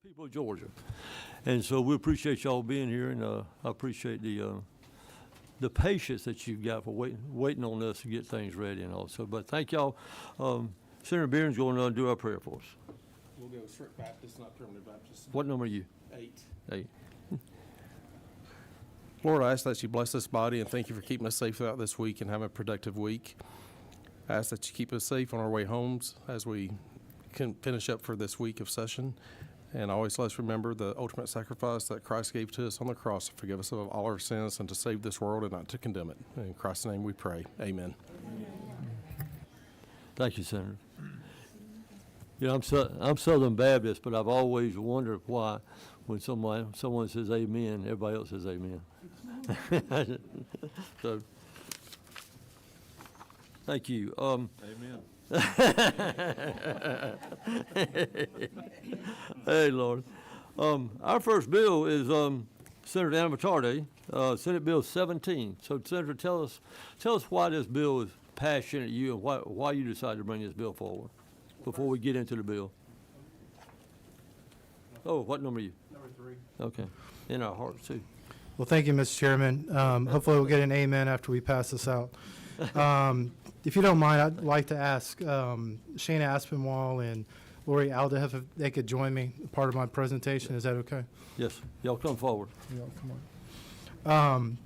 great people of Georgia. And so we appreciate y'all being here, and I appreciate the patience that you've got for waiting on us to get things ready and also. But thank y'all. Senator Beeron's going to do our prayer for us. We'll go strict Baptist, not primitive Baptist. What number are you? 8. 8. Lord, I ask that you bless this body and thank you for keeping us safe throughout this week and having a productive week. I ask that you keep us safe on our way homes as we can finish up for this week of session. And always let us remember the ultimate sacrifice that Christ gave to us on the cross to forgive us of all our sins and to save this world and not to condemn it. In Christ's name we pray. Amen. Thank you, Senator. You know, I'm Southern Baptist, but I've always wondered why when someone says amen, everybody else says amen. So, thank you. Amen. Hey, Lord. Our first bill is Senator Anna Matardi, Senate Bill 17. So, Senator, tell us why this bill is passionate to you and why you decided to bring this bill forward before we get into the bill. Oh, what number are you? Number 3. Okay. In our hearts, too. Well, thank you, Mr. Chairman. Hopefully we'll get an amen after we pass this out. If you don't mind, I'd like to ask Shana Aspinwall and Lori Aldehoff if they could join me, part of my presentation. Is that okay? Yes. Y'all come forward. Y'all come on.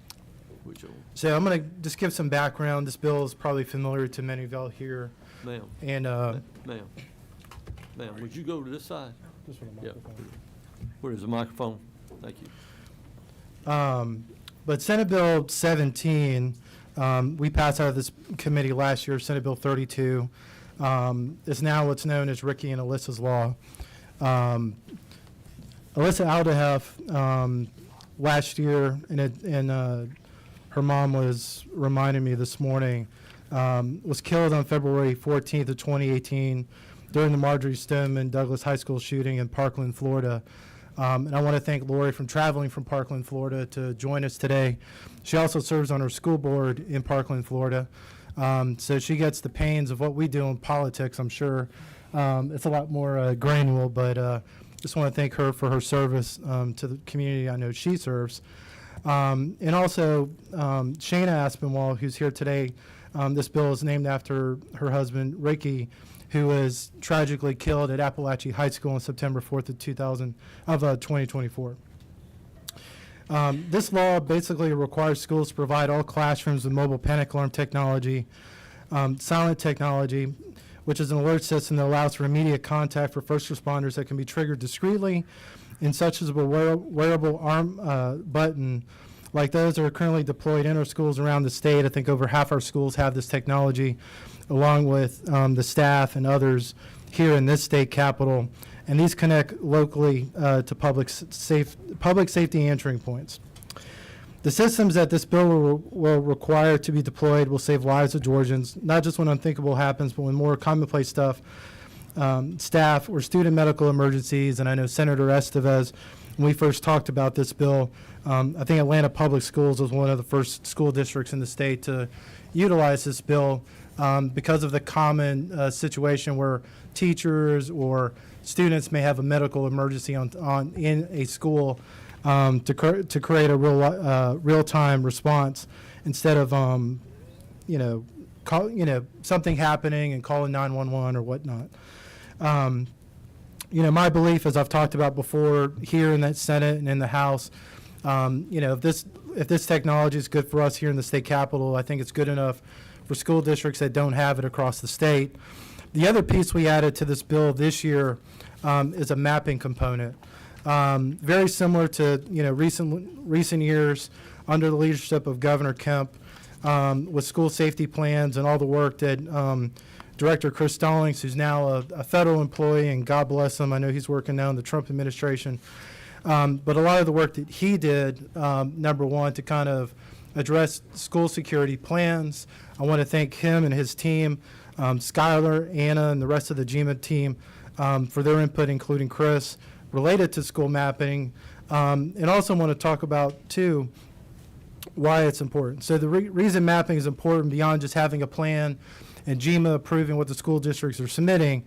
So I'm going to just give some background. This bill is probably familiar to many of y'all here. Ma'am. And Ma'am, would you go to this side? just want a Yeah. microphone. Where is the microphone? Thank you. But Senate Bill 17, we passed out of this committee last year. Senate Bill 32 is now what's known as Ricky and Alyssa's Law. Alyssa Aldehoff last year, and her mom was reminding me this morning, was killed on February 14th of 2018 during the Marjorie Stoneman Douglas High School shooting in Parkland, Florida. And I want to thank Lori for traveling from Parkland, Florida to join us today. She also serves on our school board in Parkland, Florida. So she gets the pains of what we do in politics, I'm sure. It's a lot more granular, but just want to thank her for her service to the community I know she serves. And also Shana Aspinwall, who's here today. This bill is named after her husband, Ricky, who was tragically killed at Appalachia High School on September 4th of 2024. This law basically requires schools to provide all classrooms with mobile panic alarm technology, silent technology, which is an alert system that allows for immediate contact for first responders that can be triggered discreetly, and such as a wearable arm button like those that are currently deployed in our schools around the state. I think over half our schools have this technology, along with the staff and others here in this state capitol. And these connect locally to public safety answering points. The systems that this bill will require to be deployed will save lives of Georgians, not just when unthinkable happens, but when more commonplace stuff, staff or student medical emergencies. And I know Senator Estevez, when we first talked about this bill, I think Atlanta Public Schools was one of the first school districts in the state to utilize this bill because of the common situation where teachers or students may have a medical emergency in a school to create a real-time response instead of something happening and calling 911 or whatnot. My belief, as I've talked about before here in the Senate and in the House, if this technology is good for us here in the state capitol, I think it's good enough for school districts that don't have it across the state. The other piece we added to this bill this year is a mapping component. Very similar to recent years under the leadership of Governor Kemp with school safety plans and all the work that Director Chris Stallings, who's now a federal employee, and God bless him, I know he's working now in the Trump administration. But a lot of the work that he did, number one, to kind of address school security plans. I want to thank him and his team, Skylar, Anna, and the rest of the GMA team for their input, including Chris, related to school mapping. And also want to talk about, too, why it's important. So the reason mapping is important beyond just having a plan and GMA approving what the school districts are submitting,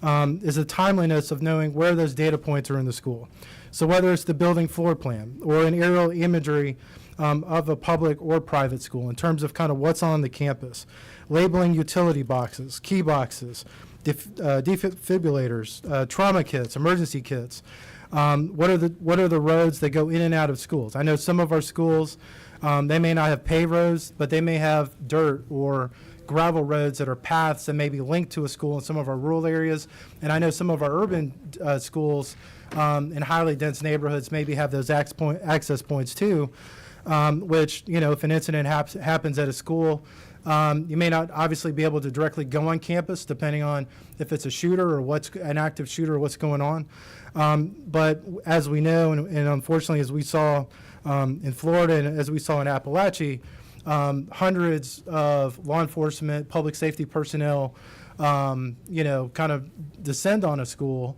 is the timeliness of knowing where those data points are in the school. So whether it's the building floor plan or an aerial imagery of a public or private school in terms of kind of what's on the campus, labeling utility boxes, key boxes, defibrillators, trauma kits, emergency kits. What are the roads that go in and out of schools? I know some of our schools, they may not have paved roads, but they may have dirt or gravel roads that are paths that may be linked to a school in some of our rural areas. And I know some of our urban schools in highly dense neighborhoods maybe have those access points too, which, you know, if an incident happens at a school, you may not obviously be able to directly go on campus depending on if it's a shooter or what's an active shooter or what's going on. But as we know, and unfortunately as we saw in Florida and as we saw in Appalachia, hundreds of law enforcement, public safety personnel, you know, kind of descend on a school.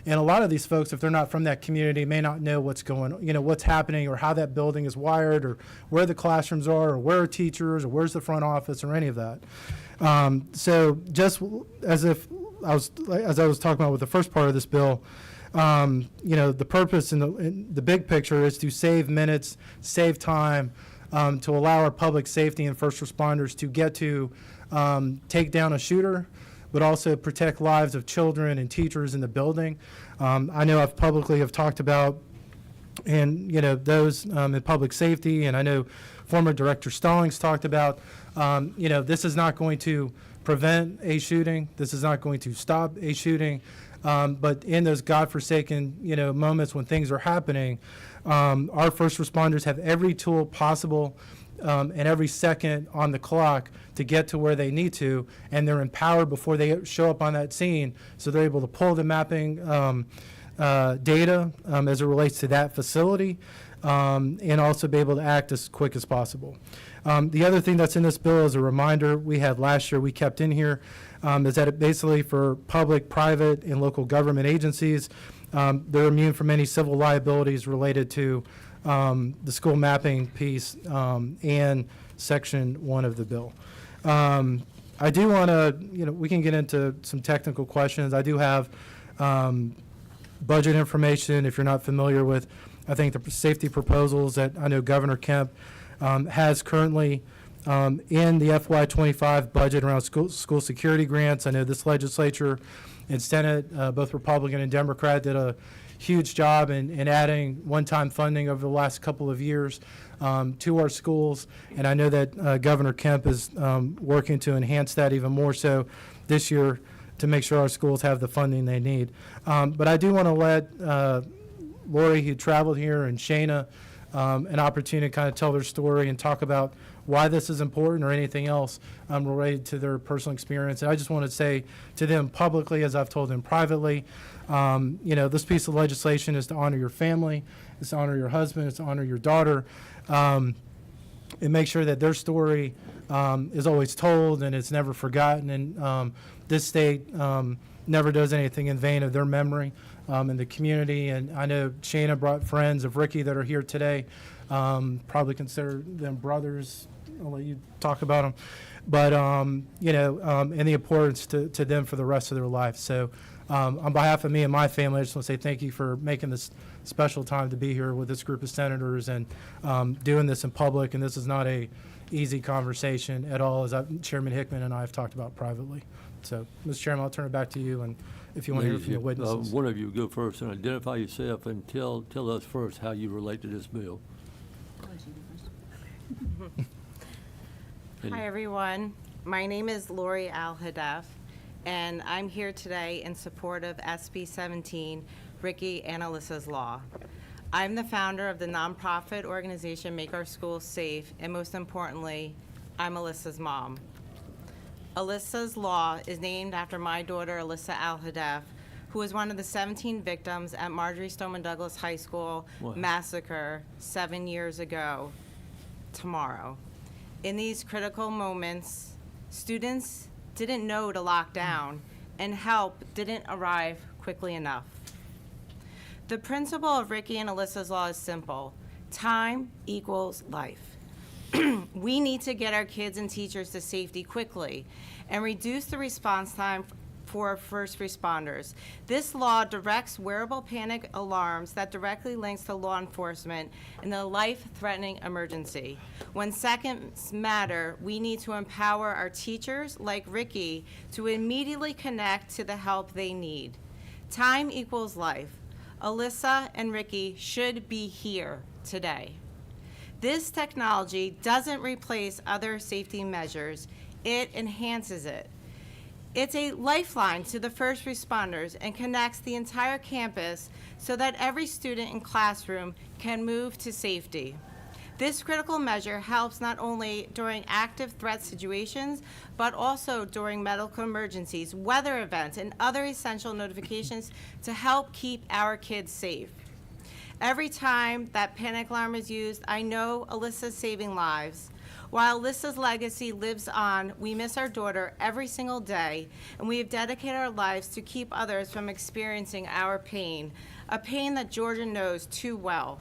And a lot of these folks, if they're not from that community, may not know what's going on, you know, what's happening or how that building is wired or where the classrooms are or where are teachers or where's the front office or any of that. So just as I was talking about with the first part of this bill, you know, the purpose in the big picture is to save minutes, save time, to allow our public safety and first responders to get to take down a shooter, but also protect lives of children and teachers in the building. I know I've publicly have talked about, and you know, those in public safety, and I know former Director Stallings talked about, you know, this is not going to prevent a shooting. This is not going to stop a shooting. But in those godforsaken, you know, moments when things are happening, our first responders have every tool possible and every second on the clock to get to where they need to, and they're empowered before they show up on that scene, so they're able to pull the mapping data as it relates to that facility, and also be able to act as quick as possible. The other thing that's in this bill is a reminder we had last year, we kept in here, is that it basically for public, private, and local government agencies, they're immune from any civil liabilities related to the school mapping piece and Section 1 of the bill. I do want to, you know, we can get into some technical questions. I do have budget information, if you're not familiar with, I think, the safety proposals that I know Governor Kemp has currently in the FY25 budget around school security grants. I know this legislature and Senate, both Republican and Democrat, did a huge job in adding one-time funding over the last couple of years to our schools. And I know that Governor Kemp is working to enhance that even more so this year to make sure our schools have the funding they need. But I do want to let Lori, who traveled here, and Shana an opportunity to kind of tell their story and talk about why this is important or anything else related to their personal experience. And I just want to say to them publicly, as I've told them privately, you know, this piece of legislation is to honor your family, it's to honor your husband, it's to honor your daughter, and make sure that their story is always told and it's never forgotten. And this state never does anything in vain of their memory in the community. And I know Shana brought friends of Ricky that are here today, probably consider them brothers. I'll let you talk about them. But, you know, and the importance to them for the rest of their life. So on behalf of me and my family, I just want to say thank you for making this special time to be here with this group of senators and doing this in public. And this is not a easy conversation at all, as Chairman Hickman and I have talked about privately. So, Mr. Chairman, I'll turn it back to you, and if you want to hear from the witnesses. One of you go first and identify yourself and tell us first how you relate to this bill. Hi, everyone. My name is Lori Al-Hadaf, and I'm here today in support of SB 17, Ricky and Alyssa's Law. I'm the founder of the nonprofit organization Make Our Schools Safe, and most importantly, I'm Alyssa's mom. Alyssa's Law is named after my daughter, Alyssa Al-Hadaf, who was one of the 17 victims at Marjorie Stoneman Douglas High School massacre 7 years ago tomorrow. In these critical moments, students didn't know to lock down, and help didn't arrive quickly enough. The principle of Ricky and Alyssa's Law is simple. Time equals life. We need to get our kids and teachers to safety quickly and reduce the response time for first responders. This law directs wearable panic alarms that directly links to law enforcement in a life-threatening emergency. When seconds matter, we need to empower our teachers, like Ricky, to immediately connect to the help they need. Time equals life. Alyssa and Ricky should be here today. This technology doesn't replace other safety measures, it enhances it. It's a lifeline to the first responders and connects the entire campus so that every student and classroom can move to safety. This critical measure helps not only during active threat situations, but also during medical emergencies, weather events, and other essential notifications to help keep our kids safe. Every time that panic alarm is used, I know Alyssa's saving lives. While Alyssa's legacy lives on, we miss our daughter every single day, and we have dedicated our lives to keep others from experiencing our pain, a pain that Georgia knows too well.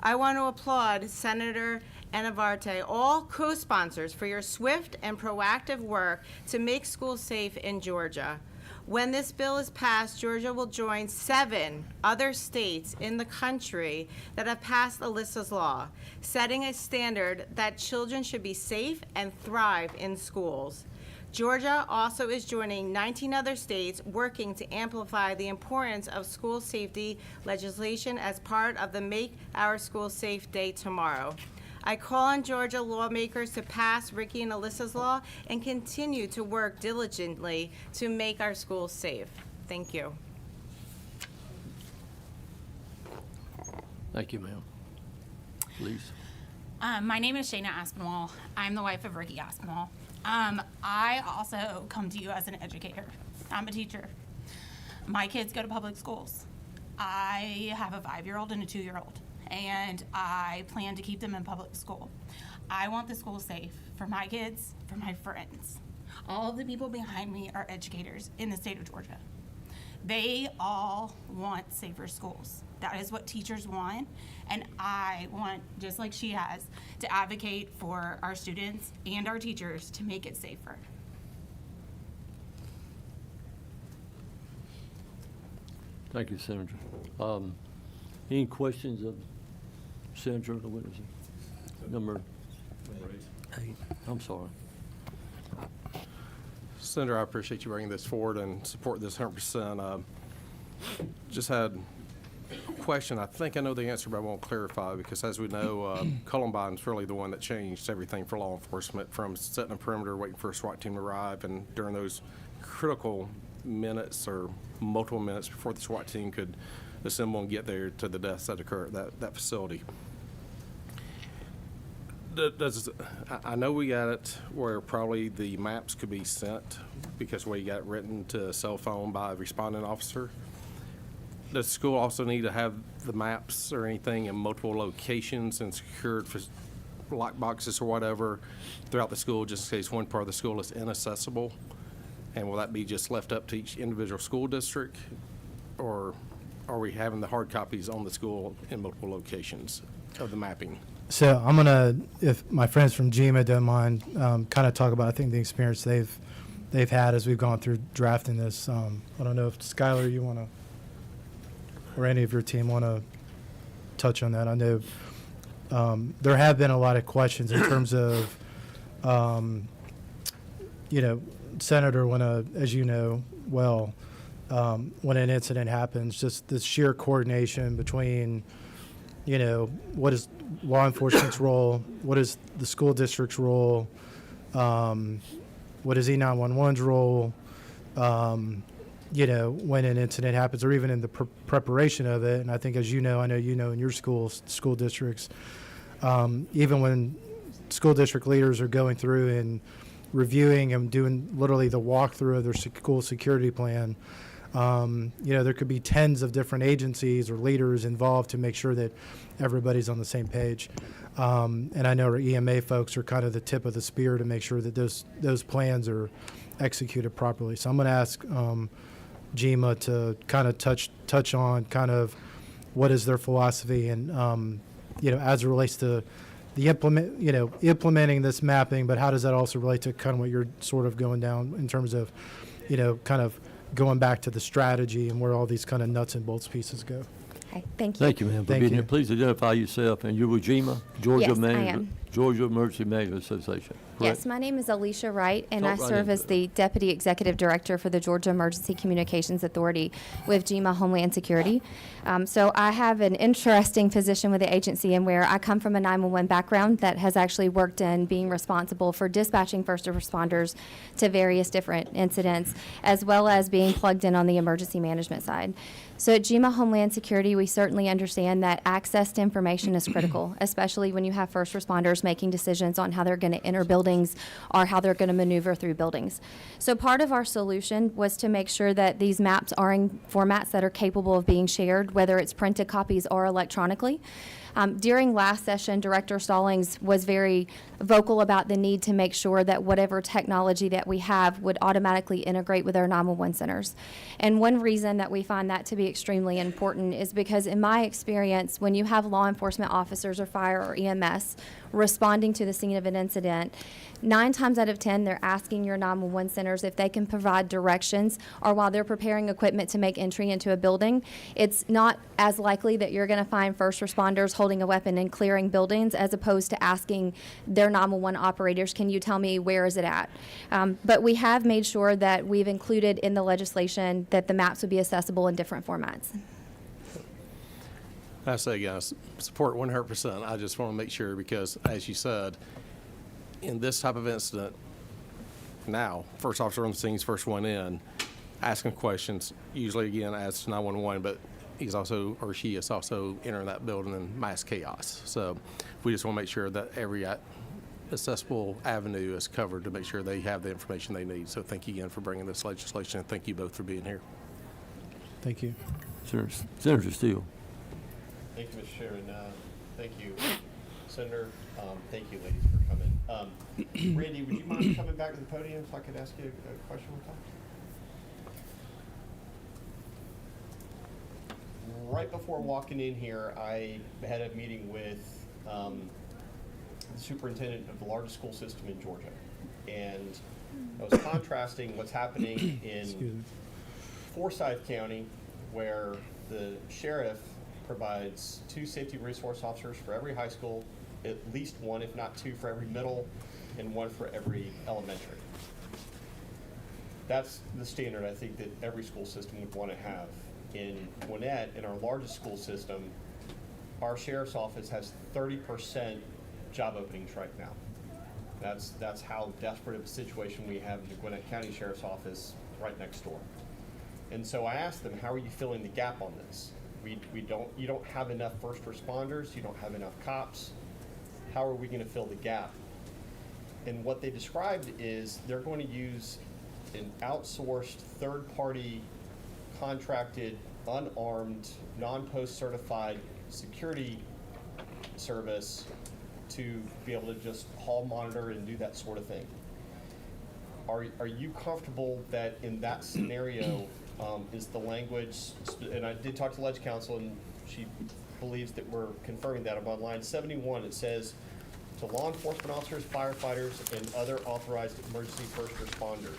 I want to applaud Senator Anavarte, all co-sponsors, for your swift and proactive work to make schools safe in Georgia. When this bill is passed, Georgia will join 7 other states in the country that have passed Alyssa's law, setting a standard that children should be safe and thrive in schools. Georgia also is joining 19 other states working to amplify the importance of school safety legislation as part of the Make Our Schools Safe Day tomorrow. I call on Georgia lawmakers to pass Ricky and Alyssa's law and continue to work diligently to make our schools safe. Thank you. Thank you, ma'am. Please. My name is Shayna Aspinwall. I'm the wife of Ricky Aspinwall. I also come to you as an educator. I'm a teacher. My kids go to public schools. I have a 5-year-old and a 2-year-old, and I plan to keep them in public school. I want the school safe for my kids, for my friends. All of the people behind me are educators in the state of Georgia. They all want safer schools. That is what teachers want, and I want, just like she has, to advocate for our students and our teachers to make it safer. Thank you, Senator. Any questions of Senator, the witness? Number 8. I'm sorry. Senator, I appreciate you bringing this forward and support this 100%. Just had a question. I think I know the answer, but I won't clarify because, as we know, Columbine's really the one that changed everything for law enforcement, from setting a perimeter, waiting for a SWAT team to arrive, and during those critical minutes or multiple minutes before the SWAT team could assemble and get there, to the deaths that occur at that facility. I know we got it where probably the maps could be sent because we got it written to a cell phone by a responding officer. Does the school also need to have the maps or anything in multiple locations and secured for lock boxes or whatever throughout the school, just in case one part of the school is inaccessible? And will that be just left up to each individual school district, or are we having the hard copies on the school in multiple locations of the mapping? So I'm gonna, if my friends from GMA don't mind, kind of talk about, I think, the experience they've had as we've gone through drafting this. I don't know if Skylar, you want to, or any of your team want to touch on that. I know there have been a lot of questions in terms of, Senator, as you know well, when an incident happens, just the sheer coordination between, what is law enforcement's role, what is the school district's role, what is E911's role, when an incident happens, or even in the preparation of it. And I think, as you know, I know you know in your school districts, even when school district leaders are going through and reviewing and doing literally the walkthrough of their school security plan, there could be tens of different agencies or leaders involved to make sure that everybody's on the same page. And I know our EMA folks are kind of the tip of the spear to make sure that those plans are executed properly. So I'm going to ask GMA to kind of touch on kind of what is their philosophy and, as it relates to implementing this mapping, but how does that also relate to kind of what you're sort of going down in terms of, kind of going back to the strategy and where all these kind of nuts and bolts pieces go? Okay, thank you. Thank you, ma'am, for Thank being here. you. Please identify yourself, and you're with GEMA, Georgia Yes, I Management- am. Georgia Emergency Management Association, correct? Yes, my name is Alicia Wright, and Talk I right serve into as it. the Deputy Executive Director for the Georgia Emergency Communications Authority with GEMA Homeland Security. So I have an interesting position with the agency in where I come from a 911 background that has actually worked in being responsible for dispatching first responders to various different incidents, as well as being plugged in on the emergency management side. So at GEMA Homeland Security, we certainly understand that access to information is critical, especially when you have first responders making decisions on how they're going to enter buildings or how they're going to maneuver through buildings. So part of our solution was to make sure that these maps are in formats that are capable of being shared, whether it's printed copies or electronically. During last session, Director Stallings was very vocal about the need to make sure that whatever technology that we have would automatically integrate with our 911 centers. And one reason that we find that to be extremely important is because in my experience, when you have law enforcement officers or fire or EMS responding to the scene of an incident, 9 times out of 10, they're asking your 911 centers if they can provide directions, or while they're preparing equipment to make entry into a building, it's not as likely that you're going to find first responders holding a weapon and clearing buildings as opposed to asking their 911 operators, can you tell me where is it at? But we have made sure that we've included in the legislation that the maps would be accessible in different formats. I say, guys, support 100%. I just want to make sure because, as you said, in this type of incident, now, first officer on the scene is first one in, asking questions, usually, again, as 911, but he's also, or she is also entering that building in mass chaos. So we just want to make sure that every accessible avenue is covered to make sure they have the information they need. So thank you again for bringing this legislation, and thank you both for being here. Thank you. Senator Steele. Thank you, Mr. Chairman. Thank you, Senator. Thank you, ladies, for coming. Randy, would you mind coming back to the podium so I could ask you a question one time? Right before walking in here, I had a meeting with the superintendent of the largest school system in Georgia. And I was contrasting what's happening Excuse in me. Forsyth County, where the sheriff provides 2 safety resource officers for every high school, at least 1, if not 2, for every middle, and 1 for every elementary. That's the standard I think that every school system would want to have. In Gwinnett, in our largest school system, our sheriff's office has 30% job openings right now. That's how desperate of a situation we have in the Gwinnett County Sheriff's Office right next door. And so I asked them, how are you filling the gap on this? You don't have enough first responders, you don't have enough cops. How are we going to fill the gap? And what they described is they're going to use an outsourced third-party contracted, unarmed, non-post certified security service to be able to just hall monitor and do that sort of thing. Are you comfortable that in that scenario is the language, and I did talk to Ledge Counsel and she believes that we're confirming that. On line 71 it says, to law enforcement officers, firefighters, and other authorized emergency first responders.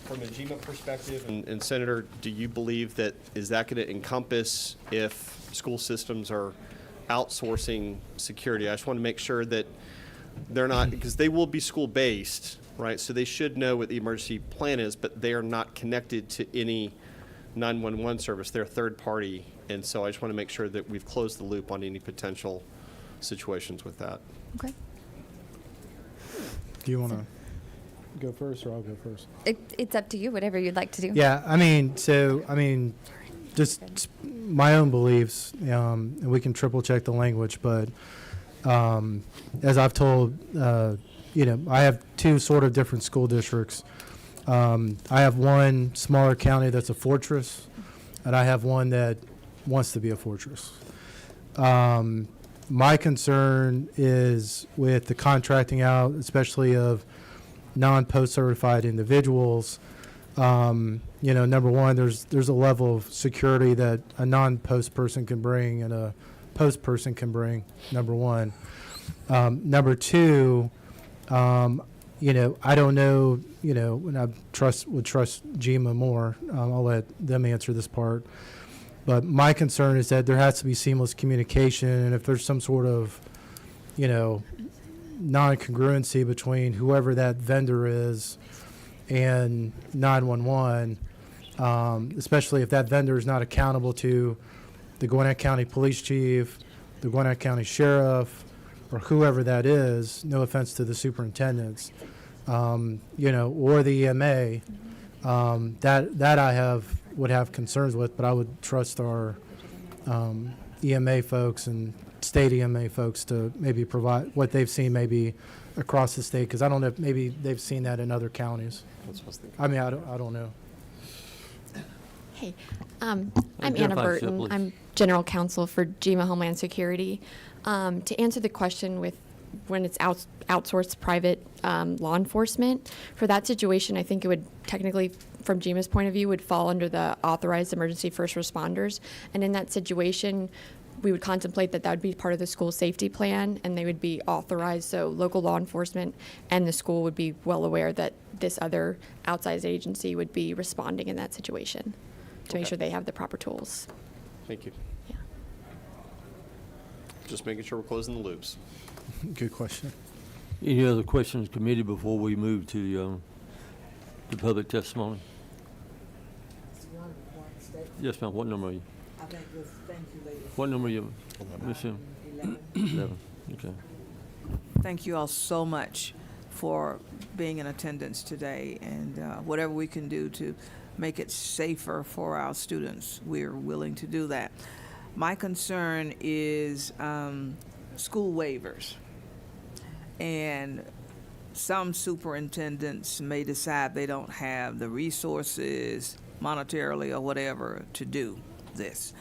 From a GEMA perspective, and Senator, do you believe that, is that going to encompass if school systems are outsourcing security? I just want to make sure that they're not, because they will be school-based, right? So they should know what the emergency plan is, but they are not connected to any 911 service. They're third party. And so I just want to make sure that we've closed the loop on any potential situations with that. Okay. Do you want to go first, or I'll go first? It's up to you, whatever you'd like to do. Yeah, just my own beliefs, and we can triple check the language, but as I've told, I have 2 sort of different school districts. I have one smaller county that's a fortress, and I have one that wants to be a fortress. My concern is with the contracting out, especially of non-post certified individuals. Number one, there's a level of security that a non-post person can bring in a post person can bring, number one. Number two, I don't know, and I would trust GMA more. I'll let them answer this part. But my concern is that there has to be seamless communication, and if there's some sort of, non-congruency between whoever that vendor is and 911, especially if that vendor is not accountable to the Gwinnett County Police Chief, the Gwinnett County Sheriff, or whoever that is, no offense to the superintendents, or the EMA, that I would have concerns with, but I would trust our EMA folks and state EMA folks to maybe provide what they've seen maybe across the state, because I don't know if maybe they've seen that in other counties. That's what I was thinking. I mean, I don't know. Hey, I'm Identify Anna yourself, Burton. please. I'm General Counsel for GMA Homeland Security. To answer the question with when it's outsourced private law enforcement, for that situation, I think it would technically, from GMA's point of view, would fall under the authorized emergency first responders. And in that situation, we would contemplate that would be part of the school safety plan, and they would be authorized, so local law enforcement and the school would be well aware that this other outside agency would be responding in that situation to make sure they have the proper tools. Thank you. Yeah. Just making sure we're closing the loops. Good question. Any other questions, committee, before we move to the public testimony? Yes, ma'am. What number are you? What number are you, Ms. Sim? 11. Okay. Thank you all so much for being in attendance today, and whatever we can do to make it safer for our students, we're willing to do that. My concern is school waivers. And some superintendents may decide they don't have the resources monetarily or whatever to do this.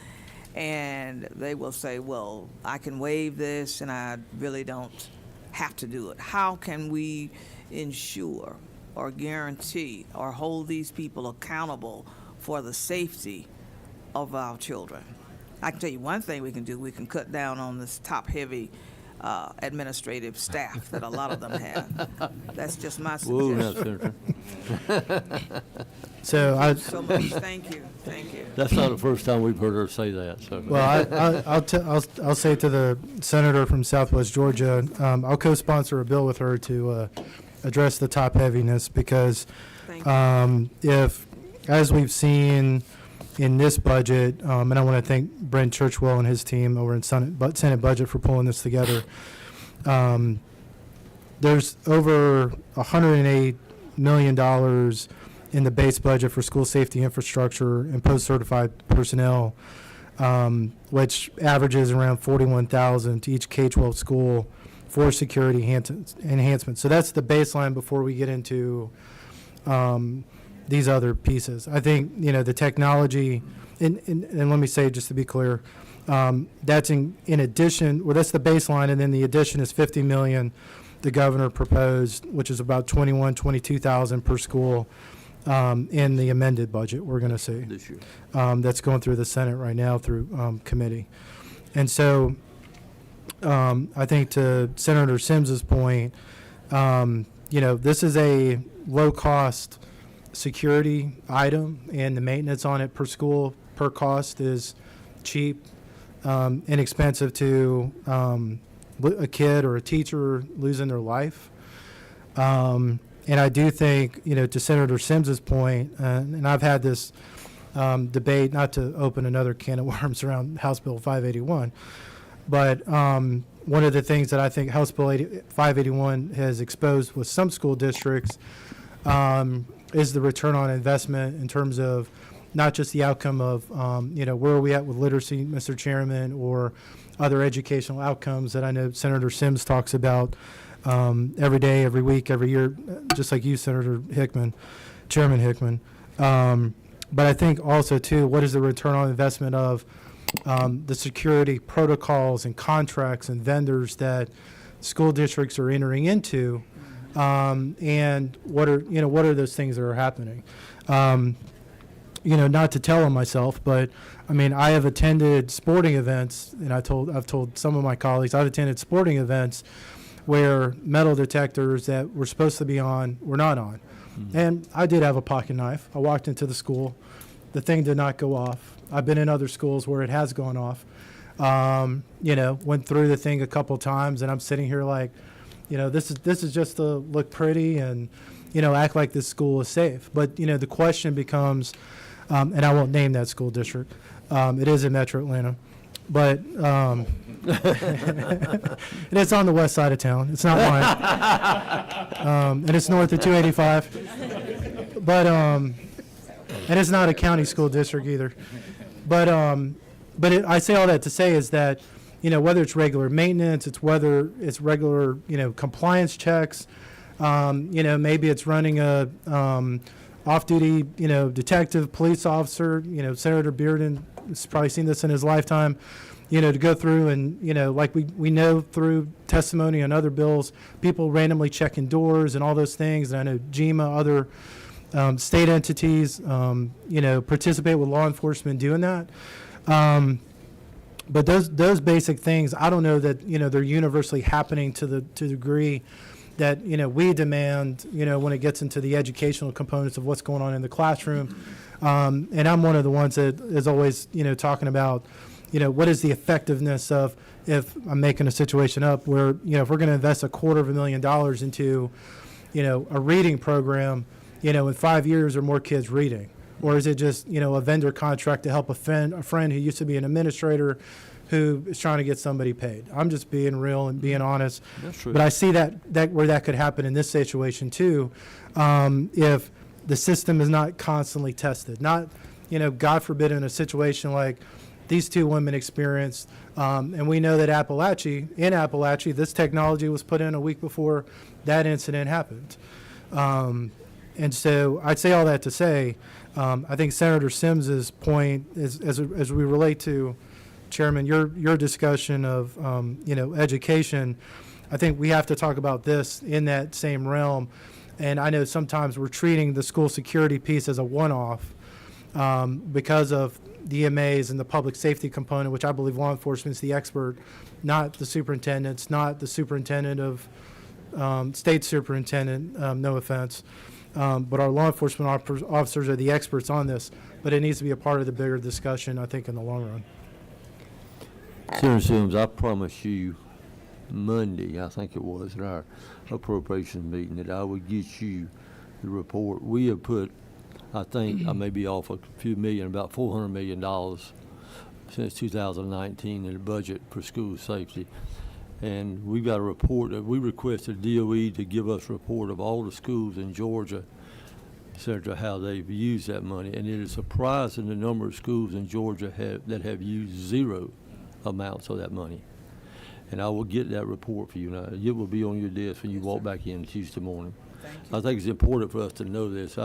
And they will say, well, I can waive this and I really don't have to do it. How can we ensure or guarantee or hold these people accountable for the safety of our children? I can tell you one thing we can do. We can cut down on this top-heavy administrative staff that a lot of them have. That's just my Whoa, now, suggestion. Senator. So So much, thank you, thank you. That's not the first time we've heard her say that, so. Well, I'll say to the senator from Southwest Georgia, I'll co-sponsor a bill with her to address the top heaviness, because Thank you. if, as we've seen in this budget, and I want to thank Brent Churchwell and his team over in Senate Budget for pulling this together. There's over $108 million in the base budget for school safety infrastructure and post-certified personnel, which averages around $41,000 to each K-12 school for security enhancement. So that's the baseline before we get into these other pieces. I think, the technology, and let me say, just to be clear, that's in addition, well, that's the baseline, and then the addition is $50 million the governor proposed, which is about 22,000 per school in the amended budget we're going to see. This year. That's going through the Senate right now through committee. And so I think to Senator Sims's point, this is a low-cost security item, and the maintenance on it per school, per cost is cheap, inexpensive to a kid or a teacher losing their life. And I do think, to Senator Sims's point, and I've had this debate, not to open another can of worms around House Bill 581, but one of the things that I think House Bill 581 has exposed with some school districts is the return on investment in terms of not just the outcome of, where are we at with literacy, Mr. Chairman, or other educational outcomes that I know Senator Sims talks about every day, every week, every year, just like you, Senator Hickman, Chairman Hickman. But I think also, too, what is the return on investment of the security protocols and contracts and vendors that school districts are entering into, and what are those things that are happening? not to tell on myself, but I mean, I have attended sporting events, and I've told some of my colleagues, I've attended sporting events where metal detectors that were supposed to be on were not on. And I did have a pocket knife. I walked into the school. The thing did not go off. I've been in other schools where it has gone off. Went through the thing a couple times, and I'm sitting here like, this is just to look pretty and, act like this school is safe. But, the question becomes, and I won't name that school district. It is in Metro Atlanta. But, and it's on the west side of town. It's not mine. And it's north of 285. But, and it's not a county school district either. But I say all that to say is that, whether it's regular maintenance, whether it's regular, compliance checks, maybe it's running a off-duty, detective, police officer, Senator Bearden has probably seen this in his lifetime, to go through and, like we know through testimony on other bills, people randomly checking doors and all those things. And I know GEMA, other state entities, participate with law enforcement doing that. But those basic things, I don't know that, they're universally happening to the degree that, we demand, when it gets into the educational components of what's going on in the classroom. And I'm one of the ones that is always, talking about, what is the effectiveness of, if I'm making a situation up where, if we're going to invest $250,000 into, a reading program, in 5 years are more kids reading? Or is it just, a vendor contract to help a friend who used to be an administrator who is trying to get somebody paid? I'm just being real and being honest. That's true. But I see that where that could happen in this situation too, if the system is not constantly tested. Not, God forbid, in a situation like these two women experienced, and we know that in Appalachia, this technology was put in a week before that incident happened. And so I'd say all that to say, I think Senator Sims's point is, as we relate to, Chairman, your discussion of, education, I think we have to talk about this in that same realm. And I know sometimes we're treating the school security piece as a one-off because of the EMAs and the public safety component, which I believe law enforcement is the expert, not the superintendents, not the superintendent of state superintendent, no offense. But our law enforcement officers are the experts on this, but it needs to be a part of the bigger discussion, I think, in the long run. Senator Sims, I promised you Monday, I think it was, at our appropriations meeting, that I would get you the report. We have put, I think, I may be off a few million, about $400 million since 2019 in the budget for school safety. And we've got a report that we requested DOE to give us a report of all the schools in Georgia, Senator, how they've used that money. And it is surprising the number of schools in Georgia that have used zero amounts of that money. And I will get that report for you now. It will be on your desk when you walk back in Tuesday morning. I think it's important for us to know this.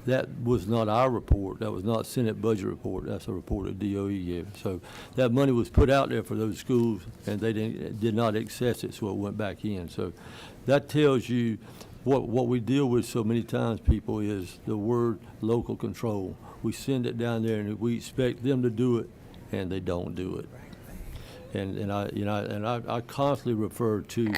That was not our report. That was not Senate budget report. That's a report that DOE gave. So that money was put out there for those schools, and they did not access it, so it went back in. So that tells you what we deal with so many times, people, is the word local control. We send it down there, and we expect them to do it, and they don't do it. And I constantly refer to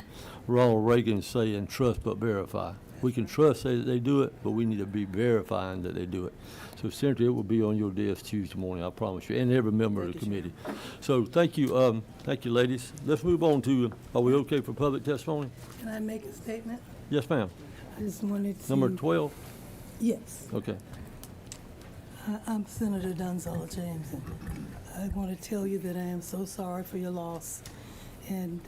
Ronald Reagan saying, "Trust but verify." We can trust that they do it, but we need to be verifying that they do it. So, Senator, it will be on your desk Tuesday morning, I promise you, and every member of the committee. So, thank you, ladies. Let's move on to, are we okay for public testimony? Can I make a statement? Yes, ma'am. I just wanted to. Number 12? Yes. Okay. I'm Senator Donzella James, and I want to tell you that I am so sorry for your loss. And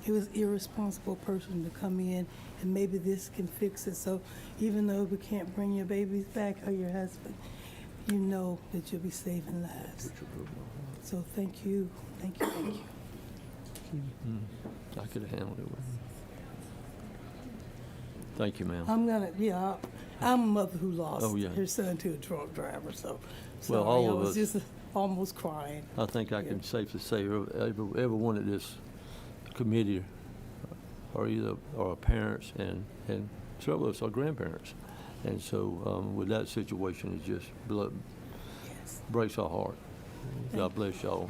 it was irresponsible person to come in, and maybe this can fix it. So even though we can't bring your babies back or your husband, you know that you'll be saving lives. So thank you, thank you, thank you. I could have handled it with you. Thank you, ma'am. I'm a mother who lost Oh, yeah. her son to a drunk driver, so Well, sorry, all I of was us. just almost crying. I think I can safely say everyone at this committee are our parents and some of us are grandparents. And so with that situation, it just breaks our heart. God bless y'all.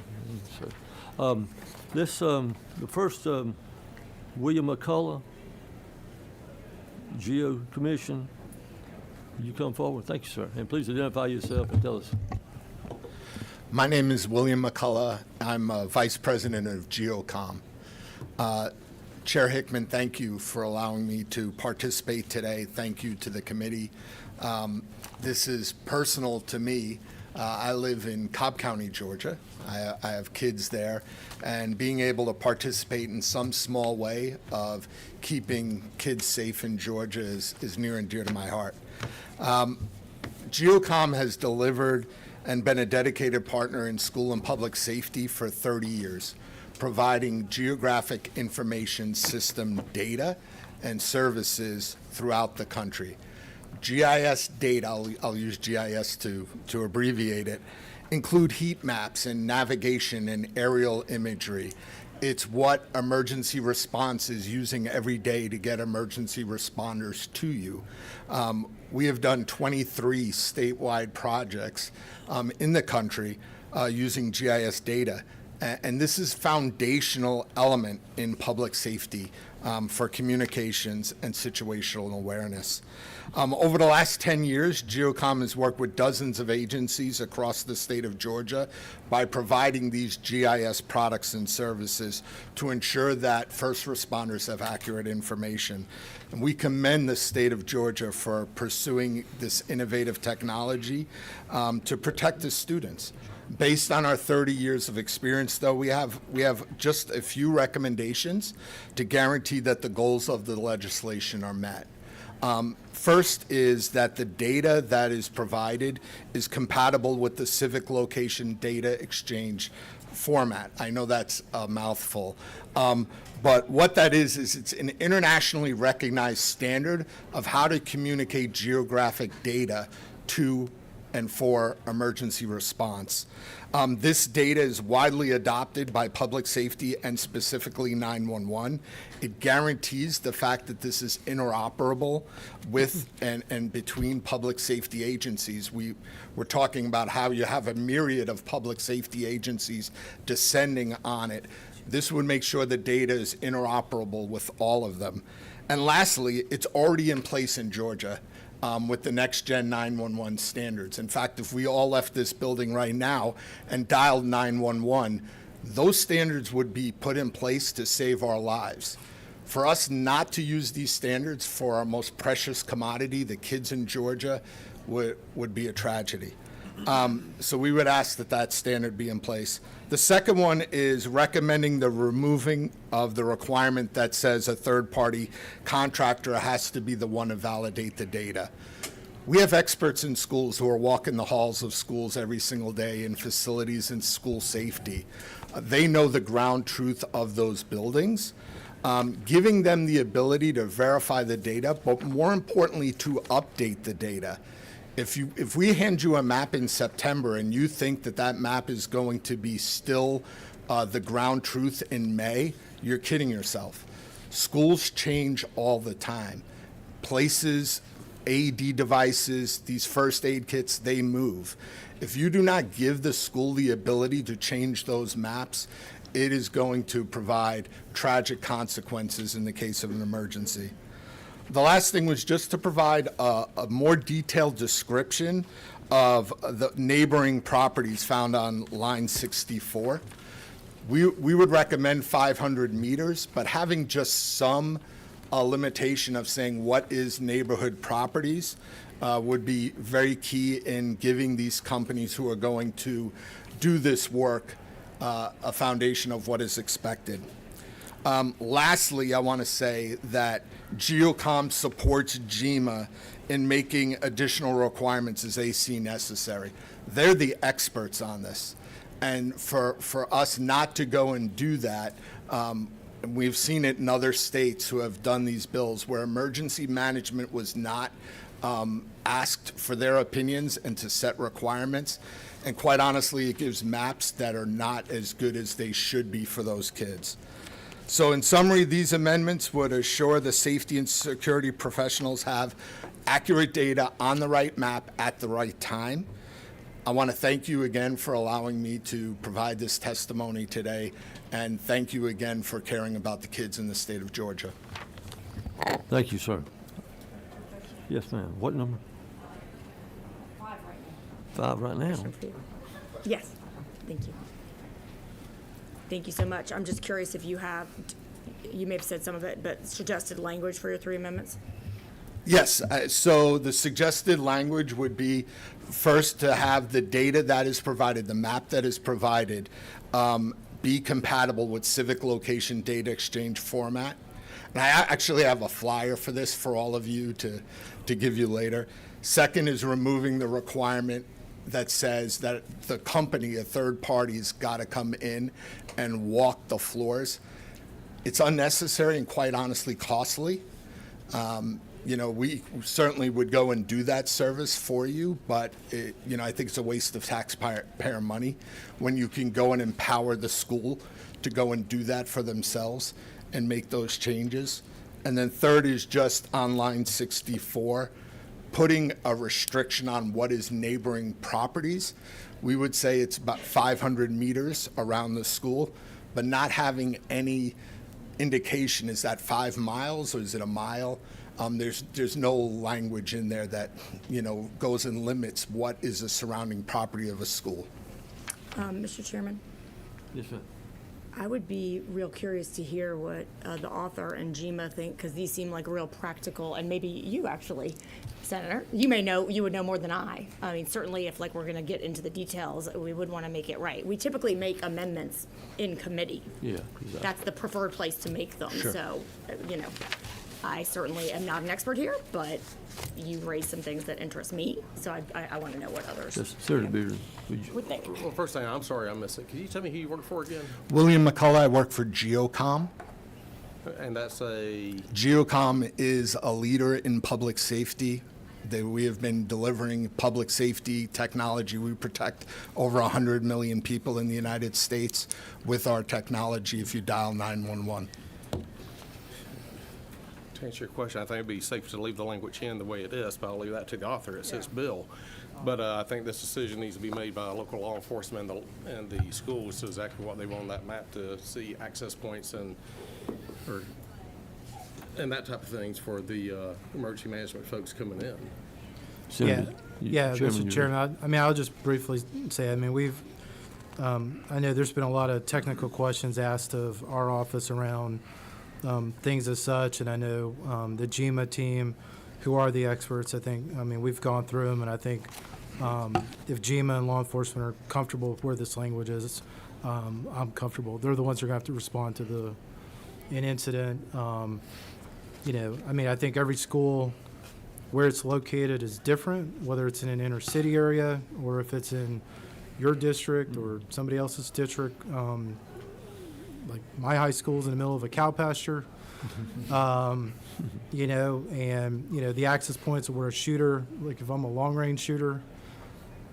So, the first, William McCullough, Geo Commission. You come forward. Thank you, sir. And please identify yourself and tell us. My name is William McCullough. I'm Vice President of GeoCom. Chair Hickman, thank you for allowing me to participate today. Thank you to the committee. This is personal to me. I live in Cobb County, Georgia. I have kids there, and being able to participate in some small way of keeping kids safe in Georgia is near and dear to my heart. GeoCom has delivered and been a dedicated partner in school and public safety for 30 years, providing geographic information system data and services throughout the country. GIS data, I'll use GIS to abbreviate it, include heat maps and navigation and aerial imagery. It's what emergency response is using every day to get emergency responders to you. We have done 23 statewide projects in the country using GIS data. And this is foundational element in public safety for communications and situational awareness. Over the last 10 years, GeoCom has worked with dozens of agencies across the state of Georgia by providing these GIS products and services to ensure that first responders have accurate information. And we commend the state of Georgia for pursuing this innovative technology to protect the students. Based on our 30 years of experience, though, we have just a few recommendations to guarantee that the goals of the legislation are met. First is that the data that is provided is compatible with the Civic Location Data Exchange format. I know that's a mouthful. But what that is it's an internationally recognized standard of how to communicate geographic data to and for emergency response. This data is widely adopted by public safety and specifically 911. It guarantees the fact that this is interoperable with and between public safety agencies. We're talking about how you have a myriad of public safety agencies descending on it. This would make sure the data is interoperable with all of them. And lastly, it's already in place in Georgia. With the Next Gen 911 standards. In fact, if we all left this building right now and dialed 911, those standards would be put in place to save our lives. For us not to use these standards for our most precious commodity, the kids in Georgia, would be a tragedy. So we would ask that that standard be in place. The second one is recommending the removing of the requirement that says a third-party contractor has to be the one to validate the data. We have experts in schools who are walking the halls of schools every single day in facilities and school safety. They know the ground truth of those buildings. Giving them the ability to verify the data, but more importantly, to update the data. If we hand you a map in September and you think that that map is going to be still the ground truth in May, you're kidding yourself. Schools change all the time. Places, AED devices, these first aid kits, they move. If you do not give the school the ability to change those maps, it is going to provide tragic consequences in the case of an emergency. The last thing was just to provide a more detailed description of the neighboring properties found on line 64. We would recommend 500 meters, but having just some limitation of saying what is neighborhood properties would be very key in giving these companies who are going to do this work a foundation of what is expected. Lastly, I want to say that GeoCom supports GEMA in making additional requirements as they see necessary. They're the experts on this. And for us not to go and do that, we've seen it in other states who have done these bills where emergency management was not asked for their opinions and to set requirements. And quite honestly, it gives maps that are not as good as they should be for those kids. So in summary, these amendments would assure the safety and security professionals have accurate data on the right map at the right time. I want to thank you again for allowing me to provide this testimony today, and thank you again for caring about the kids in the state of Georgia. Thank you, sir. Yes, ma'am. What number? 5 right now. Yes, thank you. Thank you so much. I'm just curious if you have, you may have said some of it, but suggested language for your 3 amendments? Yes, so the suggested language would be first to have the data that is provided, the map that is provided, be compatible with civic location data exchange format. And I actually have a flyer for this for all of you to give you later. Second is removing the requirement that says that the company, a third party, has got to come in and walk the floors. It's unnecessary and quite honestly costly. You know, we certainly would go and do that service for you, but you know, I think it's a waste of taxpayer money when you can go and empower the school to go and do that for themselves and make those changes. And then third is just on line 64, putting a restriction on what is neighboring properties. We would say it's about 500 meters around the school, but not having any indication, is that 5 miles or is it a mile? There's no language in there that, you know, goes and limits what is the surrounding property of a school. Mr. Chairman, Yes, ma'am. I would be real curious to hear what the author and GMA think, because these seem like real practical, and maybe you actually, Senator, you would know more than I. I mean, certainly if like we're gonna get into the details, we would wanna make it right. We typically make amendments in committee. Yeah, exactly. That's the preferred place to make them, Sure. so, you know, I certainly am not an expert here, but you raised some things that interest me, so I wanna know what others Yes, Senator Bearden, would you? would think. Well, first thing, I'm sorry I missed it. Could you tell me who you work for again? William McCullough, I work for Geocom. And that's a, Geocom is a leader in public safety. We have been delivering public safety technology. We protect over 100 million people in the United States with our technology if you dial 911. to answer your question, I think it'd be safe to leave the language in the way it is, but I'll leave that to the author. It's his bill. But I think this decision needs to be made by local law enforcement and the schools to exactly what they want on that map to see access points and that type of things for the emergency management folks coming in. Senator, Yeah, Chairman, Mr. you're- Chairman, I mean, I'll just briefly say, I mean, I know there's been a lot of technical questions asked of our office around things as such, and I know the GMA team, who are the experts, I mean, we've gone through them, and I think if GMA and law enforcement are comfortable with where this language is, I'm comfortable. They're the ones who are going to have to respond to an incident. You know, I mean, I think every school where it's located is different, whether it's in an inner city area or if it's in your district or somebody else's district. Like my high school's in the middle of a cow pasture, you know, and, you know, the access points where a shooter, like if I'm a long range shooter,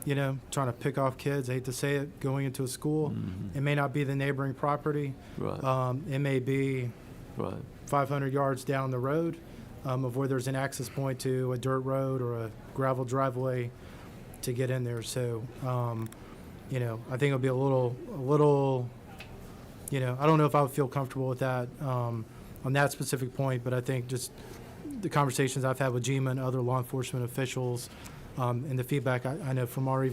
you know, trying to pick off kids, I hate to say it, going into a school, it may not be the neighboring property. Right, It may be right. 500 yards down the road of where there's an access point to a dirt road or a gravel driveway to get in there. So, you know, I think it'll be a little, you know, I don't know if I would feel comfortable with that on that specific point, but I think just the conversations I've had with GMA and other law enforcement officials and the feedback I know from our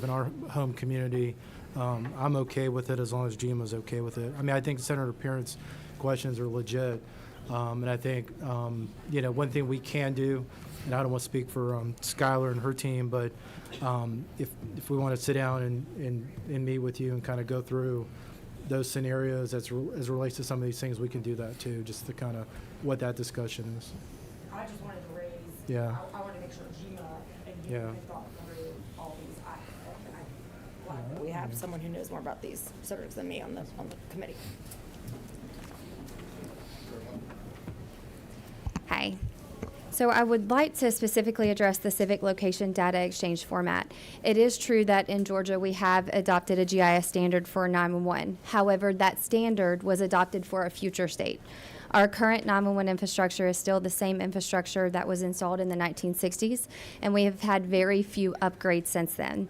home community, I'm okay with it as long as GMA's okay with it. I mean, I think Senator Parent's questions are legit. And I think, you know, one thing we can do, and I don't want to speak for Skylar and her team, but if we want to sit down and meet with you and kind of go through those scenarios as relates to some of these things, we can do that too, just to kind of what that discussion is. I just wanted to raise, Yeah. I wanted to make sure GMA and Yeah. you had thought through all these. We have someone who knows more about these subjects than me on the committee. Hi. So I would like to specifically address the civic location data exchange format. It is true that in Georgia we have adopted a GIS standard for 911. However, that standard was adopted for a future state. Our current 911 infrastructure is still the same infrastructure that was installed in the 1960s, and we have had very few upgrades since then.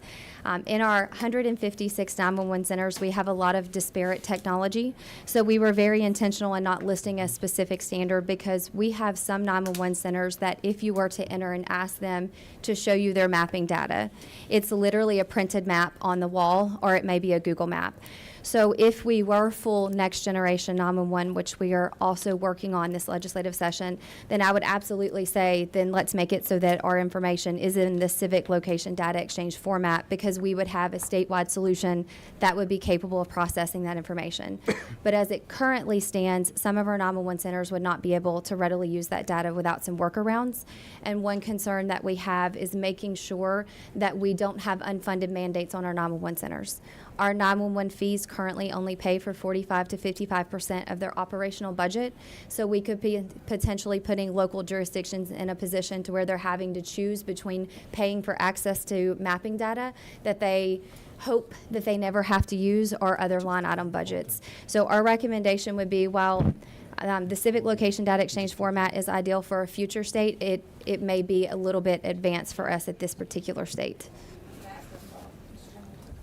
In our 156 911 centers, we have a lot of disparate technology, so we were very intentional in not listing a specific standard because we have some 911 centers that if you were to enter and ask them to show you their mapping data, it's literally a printed map on the wall, or it may be a Google map. So if we were full next generation 911, which we are also working on this legislative session, then I would absolutely say, then let's make it so that our information is in the civic location data exchange format, because we would have a statewide solution that would be capable of processing that information. But as it currently stands, some of our 911 centers would not be able to readily use that data without some workarounds. And one concern that we have is making sure that we don't have unfunded mandates on our 911 centers. Our 911 fees currently only pay for 45 to 55% of their operational budget, so we could be potentially putting local jurisdictions in a position to where they're having to choose between paying for access to mapping data that they hope that they never have to use, or other line item budgets. So our recommendation would be, while the civic location data exchange format is ideal for a future state, it may be a little bit advanced for us at this particular state.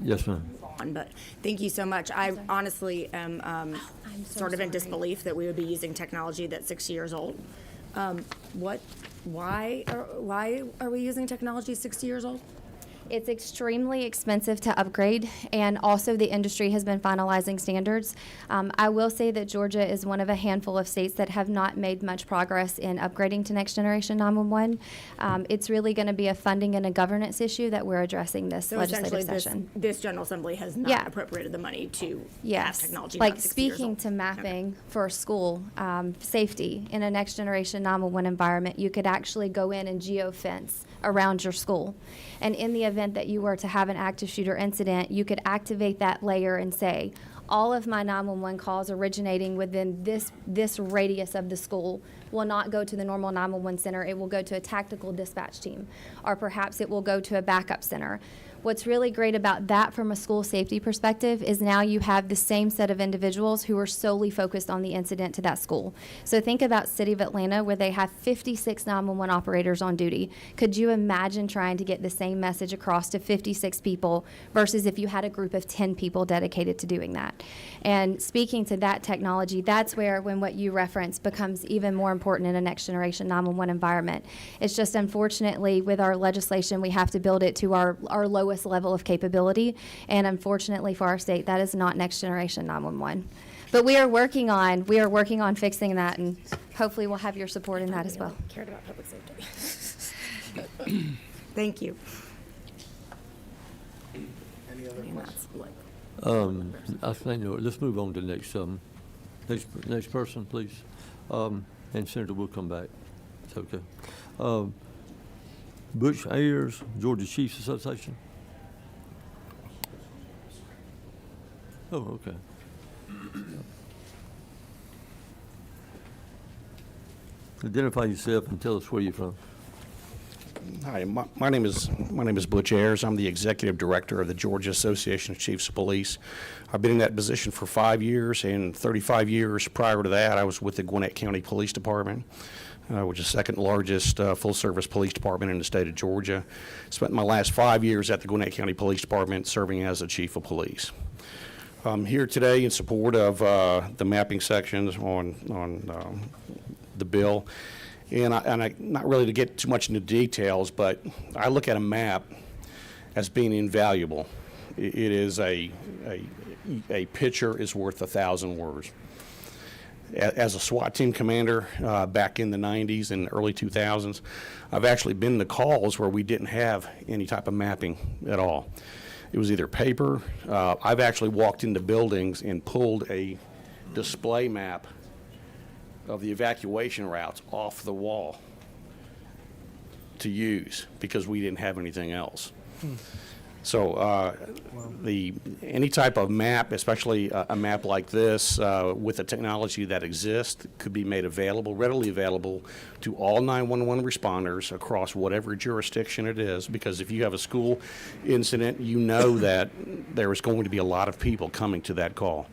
Yes, ma'am. But thank you so much. I honestly am sort of in disbelief that we would be using technology that's 6 years old. Why are we using technology 60 years old? It's extremely expensive to upgrade, and also the industry has been finalizing standards. I will say that Georgia is one of a handful of states that have not made much progress in upgrading to next generation 911. It's really going to be a funding and a governance issue that we're addressing this So legislative essentially, session. this General Assembly has not Yeah. appropriated the money to have Yes, technology like not 60 years speaking old. to mapping for school safety in a next generation 911 environment, you could actually go in and geofence around your school. And in the event that you were to have an active shooter incident, you could activate that layer and say, all of my 911 calls originating within this radius of the school will not go to the normal 911 center. It will go to a tactical dispatch team, or perhaps it will go to a backup center. What's really great about that from a school safety perspective is now you have the same set of individuals who are solely focused on the incident to that school. So think about City of Atlanta, where they have 56 911 operators on duty. Could you imagine trying to get the same message across to 56 people versus if you had a group of 10 people dedicated to doing that? And speaking to that technology, that's where, when what you reference becomes even more important in a next generation 911 environment. It's just, unfortunately, with our legislation, we have to build it to our lowest level of capability, and unfortunately for our state, that is not next generation 911. But we are working on fixing that, and hopefully we'll have your support in that as well. Cared about public safety. Thank you. Any other questions? I think, let's move on to the next person, please. And Senator will come back. It's okay. Butch Ayers, Georgia Chiefs Association. Oh, okay. Identify yourself and tell us where you're from. Hi, my name is Butch Ayers. I'm the executive director of the Georgia Association of Chiefs of Police. I've been in that position for 5 years, and 35 years prior to that, I was with the Gwinnett County Police Department, which is the second largest full-service police department in the state of Georgia. Spent my last 5 years at the Gwinnett County Police Department serving as the chief of police. I'm here today in support of the mapping sections on the bill. And I, not really to get too much into details, but I look at a map as being invaluable. It is a picture is worth 1,000 words. As a SWAT team commander back in the 90s and early 2000s, I've actually been to calls where we didn't have any type of mapping at all. It was either paper. I've actually walked into buildings and pulled a display map of the evacuation routes off the wall to use because we didn't have anything else. So any type of map, especially a map like this, with the technology that exists, could be made available, readily available to all 911 responders across whatever jurisdiction it is, because if you have a school incident, you know that there is going to be a lot of people coming to that call.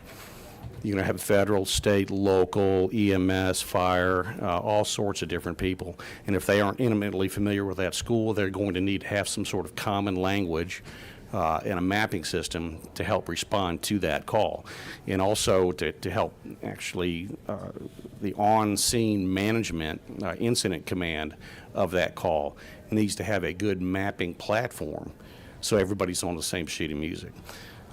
You're going to have federal, state, local, EMS, fire, all sorts of different people. And if they aren't intimately familiar with that school, they're going to need to have some sort of common language and a mapping system to help respond to that call. And also to help actually the on-scene management incident command of that call needs to have a good mapping platform so everybody's on the same sheet of music.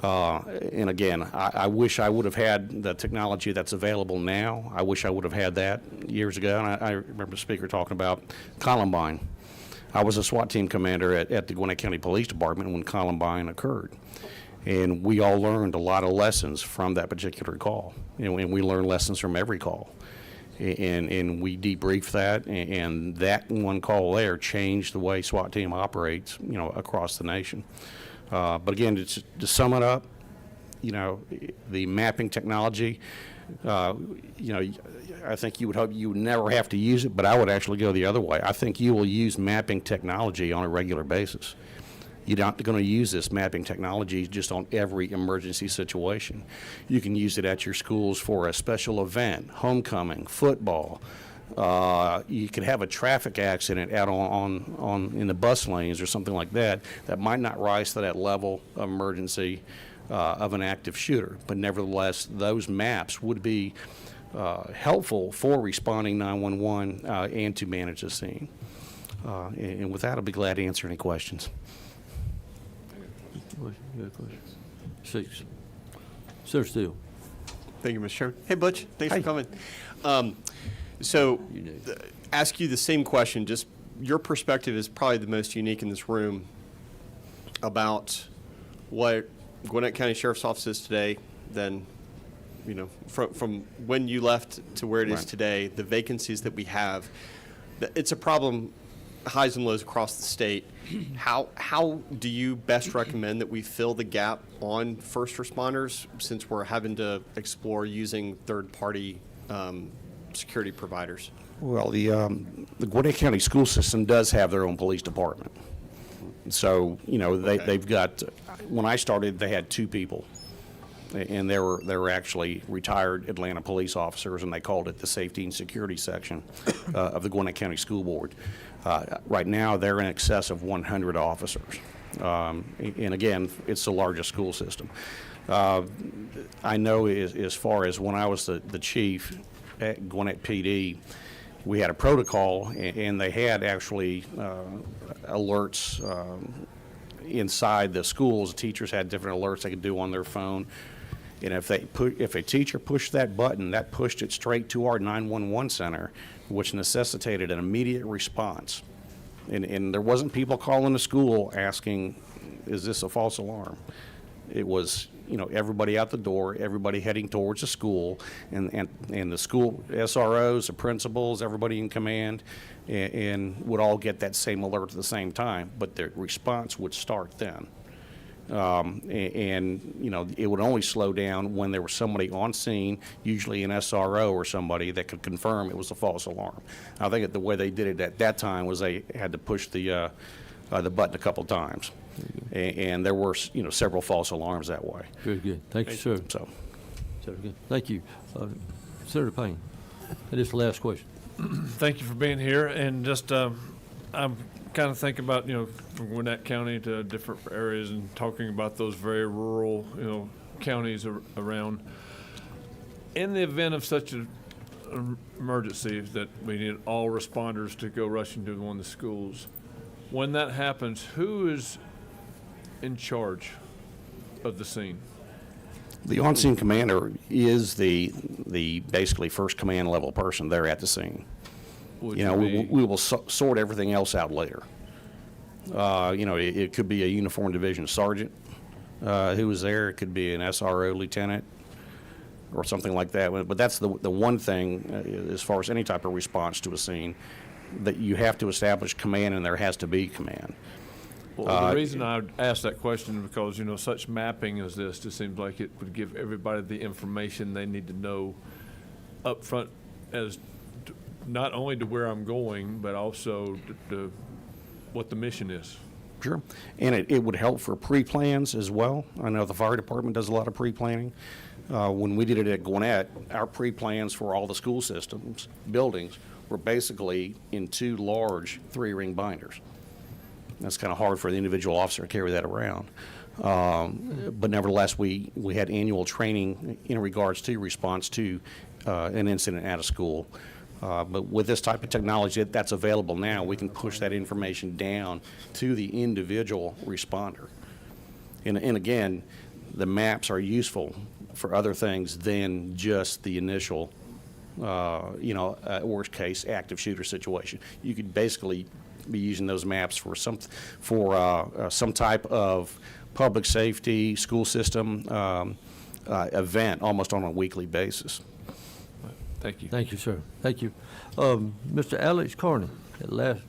And again, I wish I would have had the technology that's available now. I wish I would have had that years ago. And I remember the speaker talking about Columbine. I was a SWAT team commander at the Gwinnett County Police Department when Columbine occurred. And we all learned a lot of lessons from that particular call. And we learned lessons from every call. And we debriefed that, and that one call there changed the way SWAT team operates, across the nation. But again, to sum it up, the mapping technology, I think you would hope you would never have to use it, but I would actually go the other way. I think you will use mapping technology on a regular basis. You're not going to use this mapping technology just on every emergency situation. You can use it at your schools for a special event, homecoming, football. You could have a traffic accident out in the bus lanes or something like that might not rise to that level of emergency of an active shooter. But nevertheless, those maps would be helpful for responding 911 and to manage the scene. And with that, I'll be glad to answer any questions. Six. Senator Steele. Thank you, Mr. Chairman. Hey, Butch, thanks for coming. Ask you the same question, just your perspective is probably the most unique in this room about what Gwinnett County Sheriff's Office is today than, from when you left to where it is today, the vacancies that we have. It's a problem, highs and lows across the state. How do you best recommend that we fill the gap on first responders, since we're having to explore using third-party security providers? Well, the Gwinnett County school system does have their own police department. So, they've got, when I started, they had 2 people. And they were actually retired Atlanta police officers, and they called it the Safety and Security section of the Gwinnett County School Board. Right now, they're in excess of 100 officers. And again, it's the largest school system. I know as far as when I was the chief at Gwinnett PD, we had a protocol, and they had actually alerts inside the schools. The teachers had different alerts they could do on their phone. And if a teacher pushed that button, that pushed it straight to our 911 center, which necessitated an immediate response. And there wasn't people calling the school asking, is this a false alarm? It was, everybody out the door, everybody heading towards the school, and the school SROs, the principals, everybody in command, and would all get that same alert at the same time, but the response would start then. It would only slow down when there was somebody on scene, usually an SRO or somebody that could confirm it was a false alarm. I think that the way they did it at that time was they had to push the button a couple times. And there were, several false alarms that way. Very good. Thank you, sir. So, Good. Thank you. Senator Payne. That is the last question. Thank you for being here. And just, I'm kind of thinking about, from Gwinnett County to different areas and talking about those very rural, counties around. In the event of such an emergency that we need all responders to go rushing to one of the schools, when that happens, who is in charge of the scene? the on-scene commander is the basically first command level person there at the scene. We will sort everything else out later. It could be a uniformed division sergeant who was there. It could be an SRO lieutenant or something like that. But that's the one thing, as far as any type of response to a scene, that you have to establish command, and there has to be command. Well, the reason I asked that question is because, you know, such mapping as this, just seems like it would give everybody the information they need to know up front as to, not only to where I'm going, but also to what the mission is. Sure. And it would help for pre-plans as well. I know the fire department does a lot of pre-planning. When we did it at Gwinnett, our pre-plans for all the school systems, buildings, were basically in 2 large 3-ring binders. That's kind of hard for the individual officer to carry that around. But nevertheless, we had annual training in regards to response to an incident at a school. But with this type of technology that's available now, we can push that information down to the individual responder. And again, the maps are useful for other things than just the initial, worst case active shooter situation. You could basically be using those maps for some type of public safety, school system event almost on a weekly basis. Thank you. Thank you, sir. Thank you. Mr. Alex Carney, at last.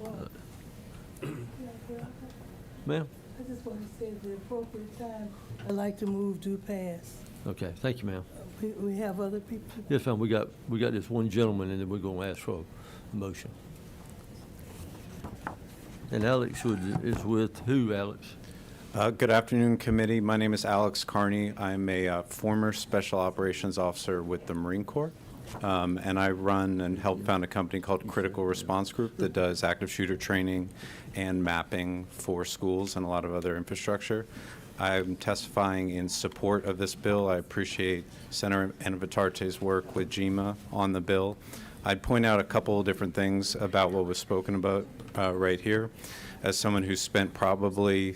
Ma'am? I just want to say at the appropriate time, I'd like to move due pass. Okay, thank you, ma'am. We have other people. Yes, ma'am, we got this one gentleman, and then we're going to ask for a motion. And Alex is with who, Alex? Good afternoon, committee. My name is Alex Carney. I'm a former Special Operations Officer with the Marine Corps, and I run and help found a company called Critical Response Group that does active shooter training and mapping for schools and a lot of other infrastructure. I'm testifying in support of this bill. I appreciate Senator Anavitarte's work with GMA on the bill. I'd point out a couple of different things about what was spoken about right here. As someone who's spent probably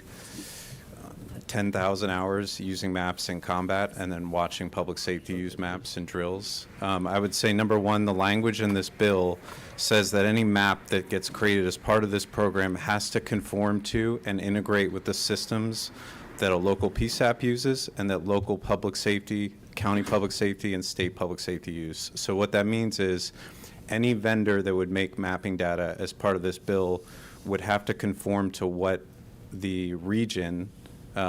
10,000 hours using maps in combat and then watching public safety use maps in drills, I would say, number one, the language in this bill says that any map that gets created as part of this program has to conform to and integrate with the systems that a local PSAP uses and that local public safety, county public safety, and state public safety use. So what that means is any vendor that would make mapping data as part of this bill would have to conform to what the region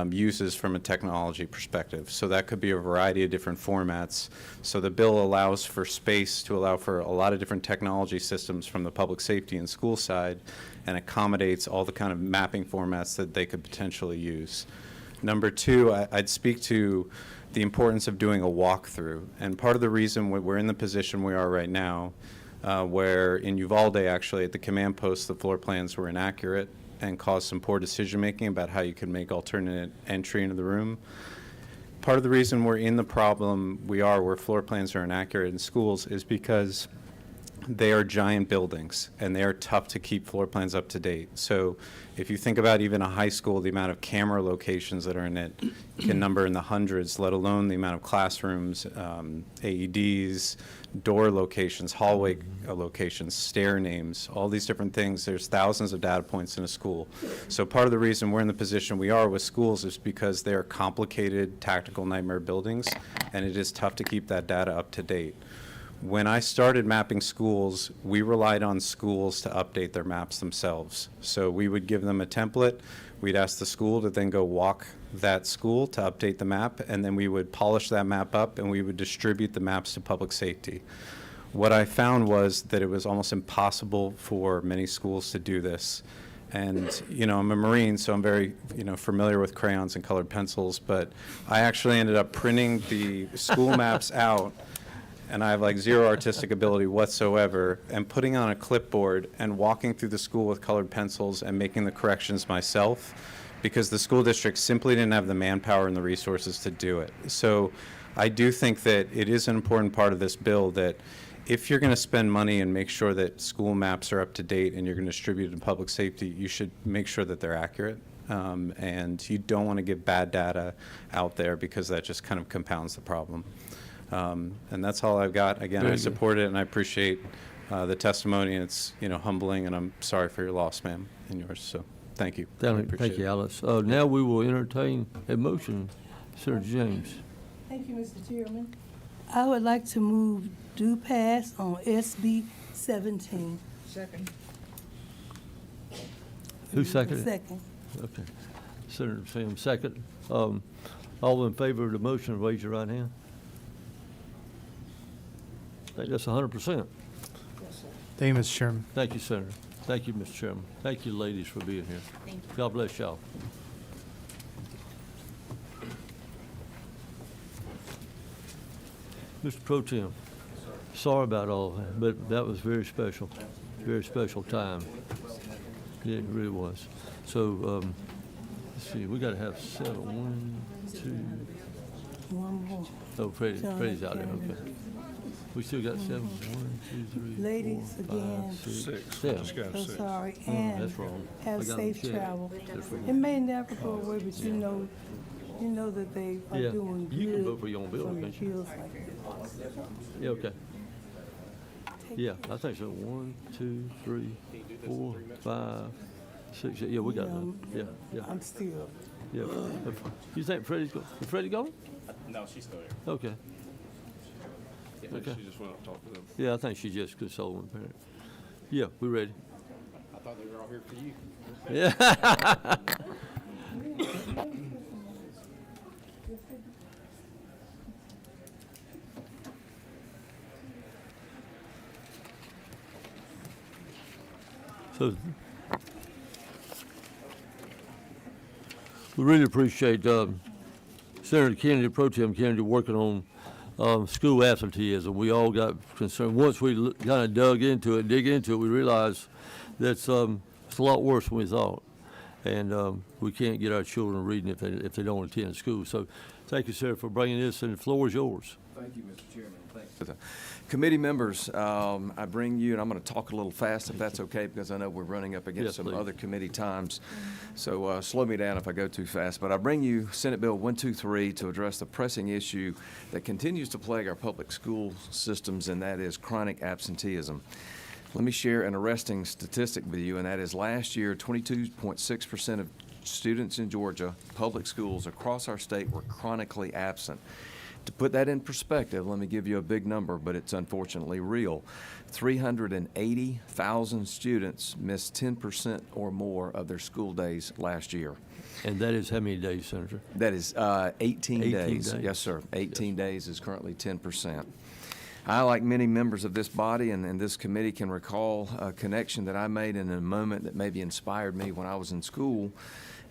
uses from a technology perspective. So that could be a variety of different formats. So the bill allows for space to allow for a lot of different technology systems from the public safety and school side and accommodates all the kind of mapping formats that they could potentially use. Number two, I'd speak to the importance of doing a walkthrough. And part of the reason we're in the position we are right now, where in Uvalde, actually, at the command post, the floor plans were inaccurate and caused some poor decision-making about how you could make alternate entry into the room. Part of the reason we're in the problem where floor plans are inaccurate in schools is because they are giant buildings and they are tough to keep floor plans up to date. So if you think about even a high school, the amount of camera locations that are in it can number in the hundreds, let alone the amount of classrooms, AEDs, door locations, hallway locations, stair names, all these different things. There's thousands of data points in a school. So part of the reason we're in the position we are with schools is because they're complicated tactical nightmare buildings, and it is tough to keep that data up to date. When I started mapping schools, we relied on schools to update their maps themselves. So we would give them a template. We'd ask the school to then go walk that school to update the map, and then we would polish that map up and we would distribute the maps to public safety. What I found was that it was almost impossible for many schools to do this. And, I'm a Marine, so I'm very, familiar with crayons and colored pencils, but I actually ended up printing the school maps out, and I have like zero artistic ability whatsoever, and putting on a clipboard and walking through the school with colored pencils and making the corrections myself, because the school district simply didn't have the manpower and the resources to do it. So I do think that it is an important part of this bill that if you're going to spend money and make sure that school maps are up to date and you're going to distribute in public safety, you should make sure that they're accurate. And you don't want to give bad data out there because that just kind of compounds the problem. And that's all I've got. Again, I support it and I appreciate the testimony. And it's humbling, and I'm sorry for your loss, ma'am, and yours. So thank you. Thank you, Alice. Now we will entertain a motion. Senator James. Thank you, Mr. Chairman. I would like to move due pass on SB 17. Second. Who seconded? Second. Okay. Senator Sam, second. All in favor of the motion, raise your right hand. I think that's 100%. Thank you, Mr. Chairman. Thank you, Senator. Thank you, Mr. Chairman. Thank you, ladies, for being here. Thank you. God bless y'all. Mr. Pro Tem, sorry about all that, but that was very special time. Yeah, it really was. So, let's see, we gotta have 7, 1, 2, One more. oh, John Freddie's out there, Kennedy. okay. We still got 7, 1, 2, 3, Ladies, 4, 5, again. 6, Just 7. got So six. sorry, Oh, and that's wrong. I have got safe them checked. travel. That's wrong. It may never go away, but you know that they are Yeah, doing good. you can vote for your own bill, from can't you? bills like this. Yeah, okay. Yeah, I think so. 1, 2, 3, 4, 5, 6. Yeah, we got them. Yeah, yeah, I'm still. yeah. You think Freddie's going? Is Freddie going? No, she's still here. Okay. Okay. She just went up and talked to them. Yeah, I think she just consoling the parent. Yeah, we ready. I thought they were all here for you. Yeah. So, we really appreciate Senator Kennedy, Pro Tem Kennedy, working on school absenteeism. We all got concerned. Once we kind of dig into it, we realized that it's a lot worse than we thought. And we can't get our children reading if they don't attend school. So thank you, sir, for bringing this, and the floor is yours. Thank you, Mr. Chairman. Thanks. Committee members, I bring you, and I'm going to talk a little fast if that's okay, because I know we're running up against Yes, some please. other committee times. So slow me down if I go too fast. But I bring you Senate Bill 123 to address the pressing issue that continues to plague our public school systems, and that is chronic absenteeism. Let me share an arresting statistic with you, and that is last year, 22.6% of students in Georgia, public schools across our state, were chronically absent. To put that in perspective, let me give you a big number, but it's unfortunately real. 380,000 students missed 10% or more of their school days last year. And that is how many days, Senator? That is 18 days. days. Yes, sir. 18 days is currently 10%. I, like many members of this body and this committee, can recall a connection that I made in a moment that maybe inspired me when I was in school.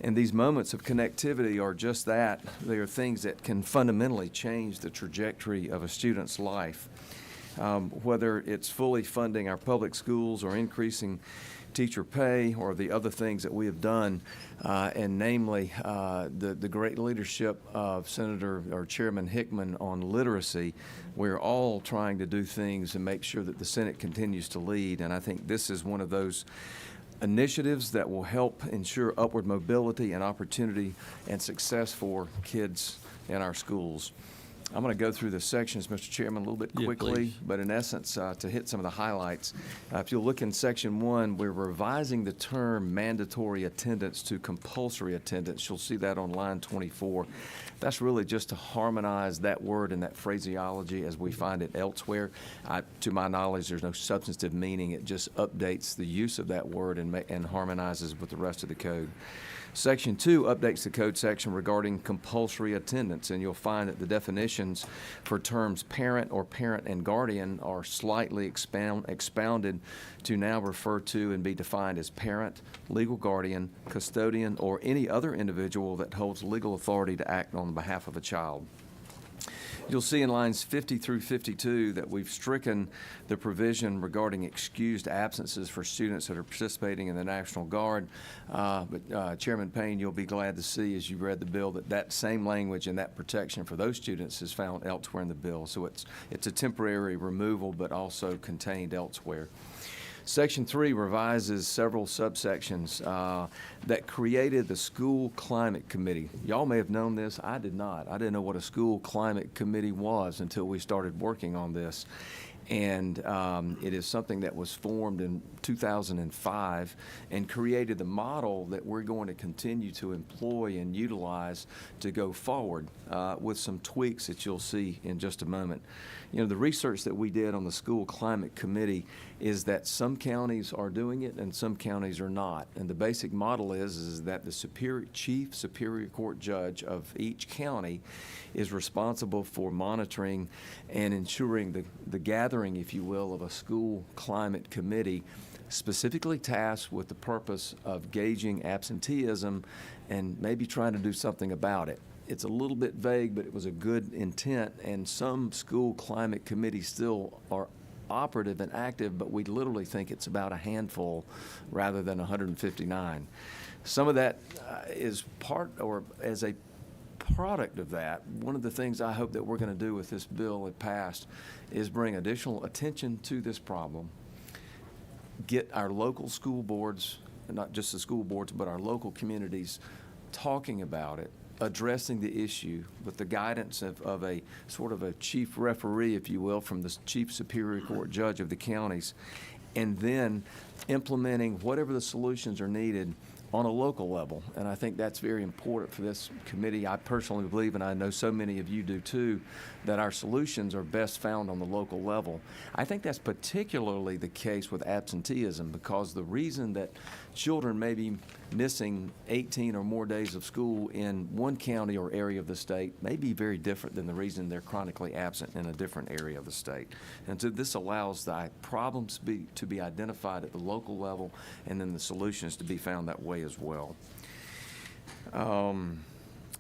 And these moments of connectivity are just that. They are things that can fundamentally change the trajectory of a student's life. Whether it's fully funding our public schools or increasing teacher pay or the other things that we have done, and namely the great leadership of Senator or Chairman Hickman on literacy, we're all trying to do things and make sure that the Senate continues to lead. And I think this is one of those initiatives that will help ensure upward mobility and opportunity and success for kids in our schools. I'm going to go through the sections, Mr. Chairman, a little bit Yeah, quickly, please. but in essence, to hit some of the highlights. If you'll look in Section 1, we're revising the term mandatory attendance to compulsory attendance. You'll see that on line 24. That's really just to harmonize that word and that phraseology as we find it elsewhere. To my knowledge, there's no substantive meaning. It just updates the use of that word and harmonizes with the rest of the code. Section 2 updates the code section regarding compulsory attendance, and you'll find that the definitions for terms parent or parent and guardian are slightly expounded to now refer to and be defined as parent, legal guardian, custodian, or any other individual that holds legal authority to act on behalf of a child. You'll see in lines 50 through 52 that we've stricken the provision regarding excused absences for students that are participating in the National Guard. But Chairman Payne, you'll be glad to see as you read the bill that that same language and that protection for those students is found elsewhere in the bill. So it's a temporary removal, but also contained elsewhere. Section 3 revises several subsections that created the School Climate Committee. Y'all may have known this. I did not. I didn't know what a School Climate Committee was until we started working on this. And it is something that was formed in 2005 and created the model that we're going to continue to employ and utilize to go forward with some tweaks that you'll see in just a moment. You know, the research that we did on the School Climate Committee is that some counties are doing it and some counties are not. And the basic model is that the chief Superior Court judge of each county is responsible for monitoring and ensuring the gathering, if you will, of a school climate committee specifically tasked with the purpose of gauging absenteeism and maybe trying to do something about it. It's a little bit vague, but it was a good intent, and some school climate committees still are operative and active, but we literally think it's about a handful rather than 159. Some of that is part or as a product of that. One of the things I hope that we're going to do with this bill if passed is bring additional attention to this problem, get our local school boards, and not just the school boards, but our local communities talking about it, addressing the issue with the guidance of a sort of a chief referee, if you will, from the chief Superior Court judge of the counties, and then implementing whatever the solutions are needed on a local level. And I think that's very important for this committee. I personally believe, and I know so many of you do too, that our solutions are best found on the local level. I think that's particularly the case with absenteeism, because the reason that children may be missing 18 or more days of school in one county or area of the state may be very different than the reason they're chronically absent in a different area of the state. And so this allows the problems to be identified at the local level, and then the solutions to be found that way as well.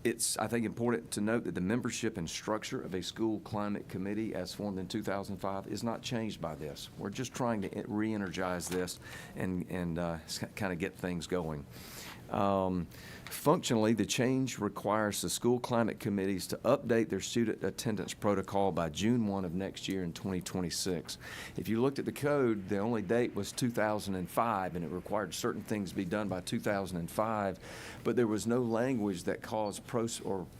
It's, I think, important to note that the membership and structure of a school climate committee as formed in 2005 is not changed by this. We're just trying to re-energize this and kind of get things going. Functionally, the change requires the school climate committees to update their student attendance protocol by June 1 of next year in 2026. If you looked at the code, the only date was 2005, and it required certain things to be done by 2005, but there was no language that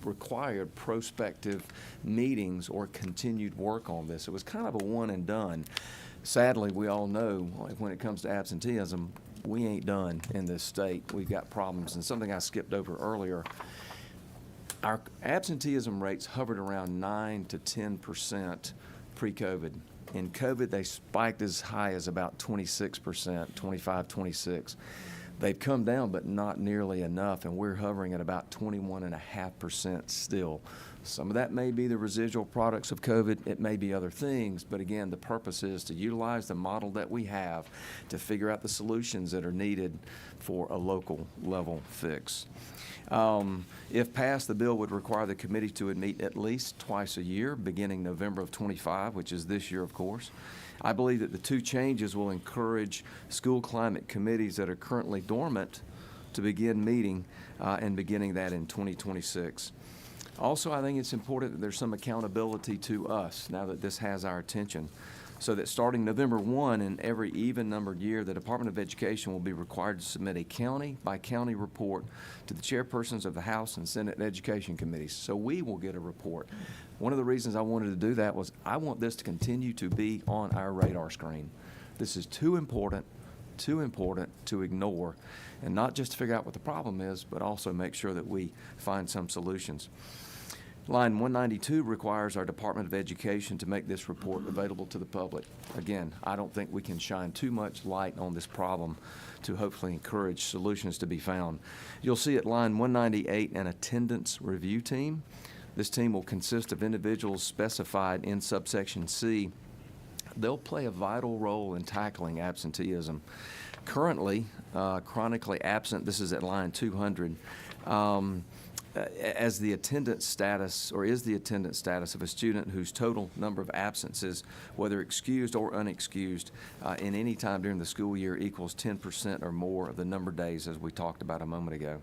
required prospective meetings or continued work on this. It was kind of a one and done. Sadly, we all know when it comes to absenteeism, we ain't done in this state. We've got problems. And something I skipped over earlier, our absenteeism rates hovered around 9 to 10% pre-COVID. In COVID, they spiked as high as about 26%, 25, 26. They've come down, but not nearly enough, and we're hovering at about 21.5% still. Some of that may be the residual products of COVID. It may be other things, but again, the purpose is to utilize the model that we have to figure out the solutions that are needed for a local level fix. If passed, the bill would require the committee to meet at least twice a year, beginning November of 25, which is this year, of course. I believe that the two changes will encourage school climate committees that are currently dormant to begin meeting and beginning that in 2026. Also, I think it's important that there's some accountability to us now that this has our attention, so that starting November 1 in every even-numbered year, the Department of Education will be required to submit a county-by-county report to the chairpersons of the House and Senate Education Committees. So we will get a report. One of the reasons I wanted to do that was I want this to continue to be on our radar screen. This is too important to ignore, and not just to figure out what the problem is, but also make sure that we find some solutions. Line 192 requires our Department of Education to make this report available to the public. Again, I don't think we can shine too much light on this problem to hopefully encourage solutions to be found. You'll see at line 198 an attendance review team. This team will consist of individuals specified in subsection C. They'll play a vital role in tackling absenteeism. Currently, chronically absent, this is at line 200, as the attendance status, or is the attendance status of a student whose total number of absences, whether excused or unexcused, in any time during the school year equals 10% or more of the number of days, as we talked about a moment ago.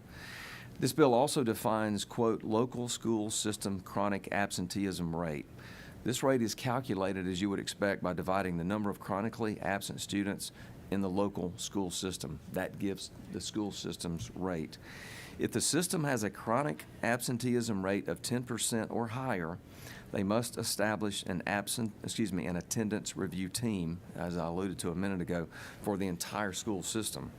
This bill also defines, quote, local school system chronic absenteeism rate. This rate is calculated, as you would expect, by dividing the number of chronically absent students in the local school system. That gives the school system's rate. If the system has a chronic absenteeism rate of 10% or higher, They must establish an attendance review team, as I alluded to a minute ago, for the entire school system.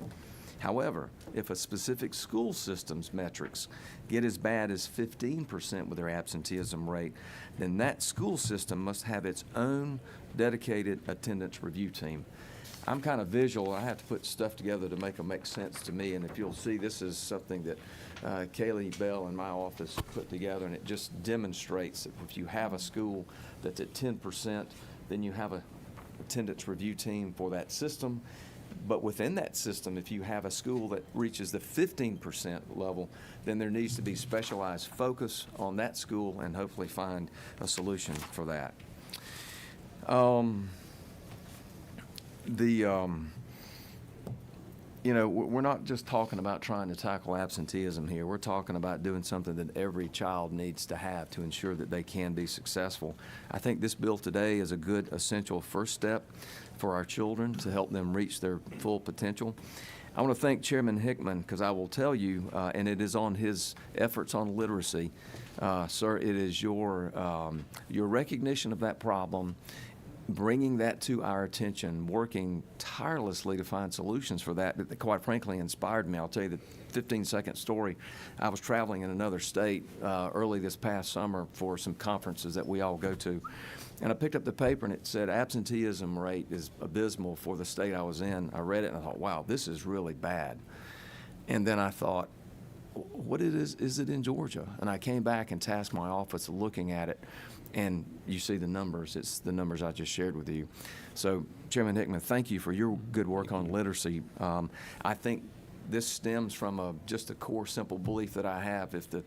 However, if a specific school system's metrics get as bad as 15% with their absenteeism rate, then that school system must have its own dedicated attendance review team. I'm kind of visual. I have to put stuff together to make them make sense to me. And if you'll see, this is something that Kaylee Bell in my office put together, and it just demonstrates that if you have a school that's at 10%, then you have a attendance review team for that system. But within that system, if you have a school that reaches the 15% level, then there needs to be specialized focus on that school and hopefully find a solution for that. We're not just talking about trying to tackle absenteeism here. We're talking about doing something that every child needs to have to ensure that they can be successful. I think this bill today is a good, essential first step for our children to help them reach their full potential. I want to thank Chairman Hickman, because I will tell you, and it is on his efforts on literacy, sir, it is your recognition of that problem, bringing that to our attention, working tirelessly to find solutions for that quite frankly inspired me. I'll tell you the 15-second story. I was traveling in another state early this past summer for some conferences that we all go to. And I picked up the paper and it said absenteeism rate is abysmal for the state I was in. I read it and I thought, wow, this is really bad. And then I thought, what is it in Georgia? And I came back and tasked my office looking at it. And you see the numbers. It's the numbers I just shared with you. So, Chairman Hickman, thank you for your good work on literacy. I think this stems from just a core, simple belief that I have. If the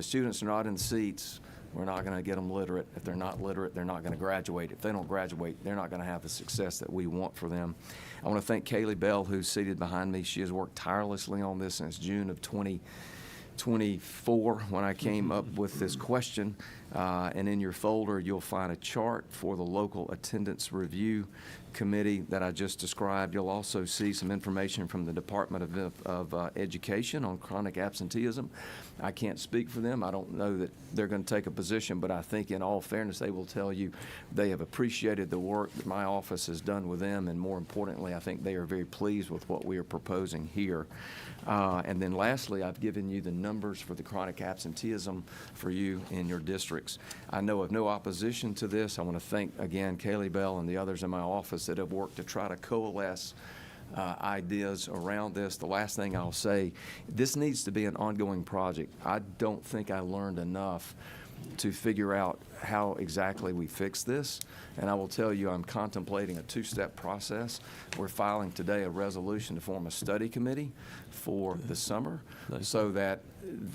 students are not in seats, we're not going to get them literate. If they're not literate, they're not going to graduate. If they don't graduate, they're not going to have the success that we want for them. I want to thank Kaylee Bell, who's seated behind me. She has worked tirelessly on this since June of 2024 when I came up with this question. And in your folder, you'll find a chart for the local attendance review committee that I just described. You'll also see some information from the Department of Education on chronic absenteeism. I can't speak for them. I don't know that they're going to take a position, but I think in all fairness, they will tell you they have appreciated the work that my office has done with them, and more importantly, I think they are very pleased with what we are proposing here. And then lastly, I've given you the numbers for the chronic absenteeism for you in your districts. I know of no opposition to this. I want to thank, again, Kaylee Bell and the others in my office that have worked to try to coalesce ideas around this. The last thing I'll say, this needs to be an ongoing project. I don't think I learned enough to figure out how exactly we fix this. And I will tell you, I'm contemplating a two-step process. We're filing today a resolution to form a study committee for the summer, so that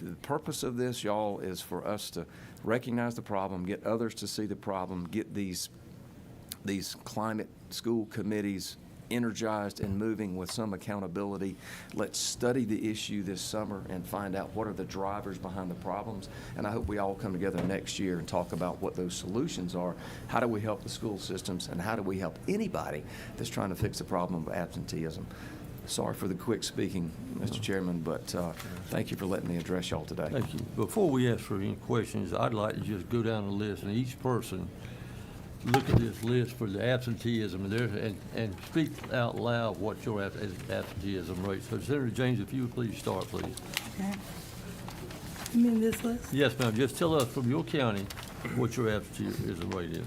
the purpose of this, y'all, is for us to recognize the problem, get others to see the problem, get these climate school committees energized and moving with some accountability. Let's study the issue this summer and find out what are the drivers behind the problems. And I hope we all come together next year and talk about what those solutions are. How do we help the school systems, and how do we help anybody that's trying to fix the problem of absenteeism? Sorry for the quick speaking, Mr. Chairman, but thank you for letting me address y'all today. Thank you. Before we ask for any questions, I'd like to just go down the list, and each person look at this list for the absenteeism and speak out loud what your absenteeism rate. So Senator James, if you would please start, please. Okay. You mean this list? Yes, ma'am. Just tell us from your county what your absenteeism rate is.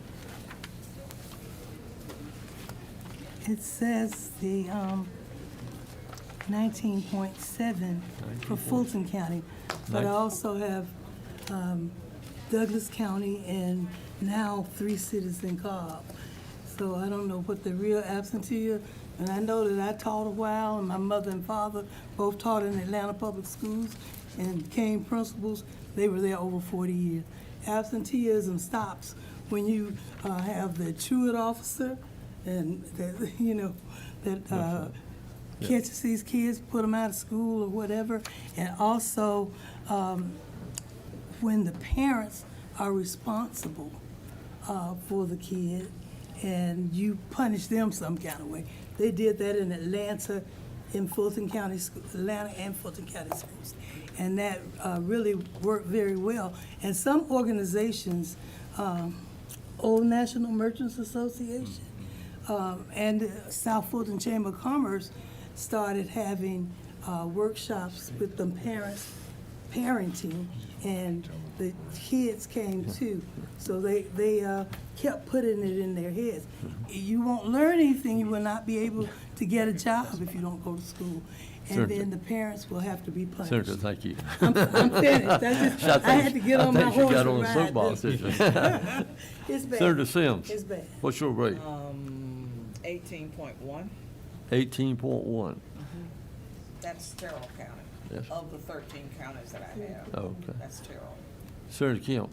It says the 19.7 for Fulton County, but I also have Douglas County and now 3 cities in Cobb. So I don't know what the real absentee is. And I know that I taught a while, and my mother and father both taught in Atlanta Public Schools and became principals. They were there over 40 years. Absenteeism stops when you have the truant officer and that catches these kids, put them out of school or whatever. And also when the parents are responsible for the kid, and you punish them some kind of way. They did that in Atlanta, in Fulton County, Atlanta and Fulton County schools, and that really worked very well. And some organizations Old National Merchants Association, and the South Fulton Chamber of Commerce started having workshops with the parents, parenting, and the kids came too. So they kept putting it in their heads. You won't learn anything, you will not be able to get a job if you don't go to school. And Senator. then the parents will have to be punished. Senator, thank you. I'm finished. That's just, I had to get on my I think horse you got and on the ride soapbox, this. didn't you? It's bad. Senator Sims. It's bad. What's your rate? 18.1. 18.1. That's Terrell County. Yes. Of the 13 counties that I have. Oh, okay. That's Terrell. Senator Kemp.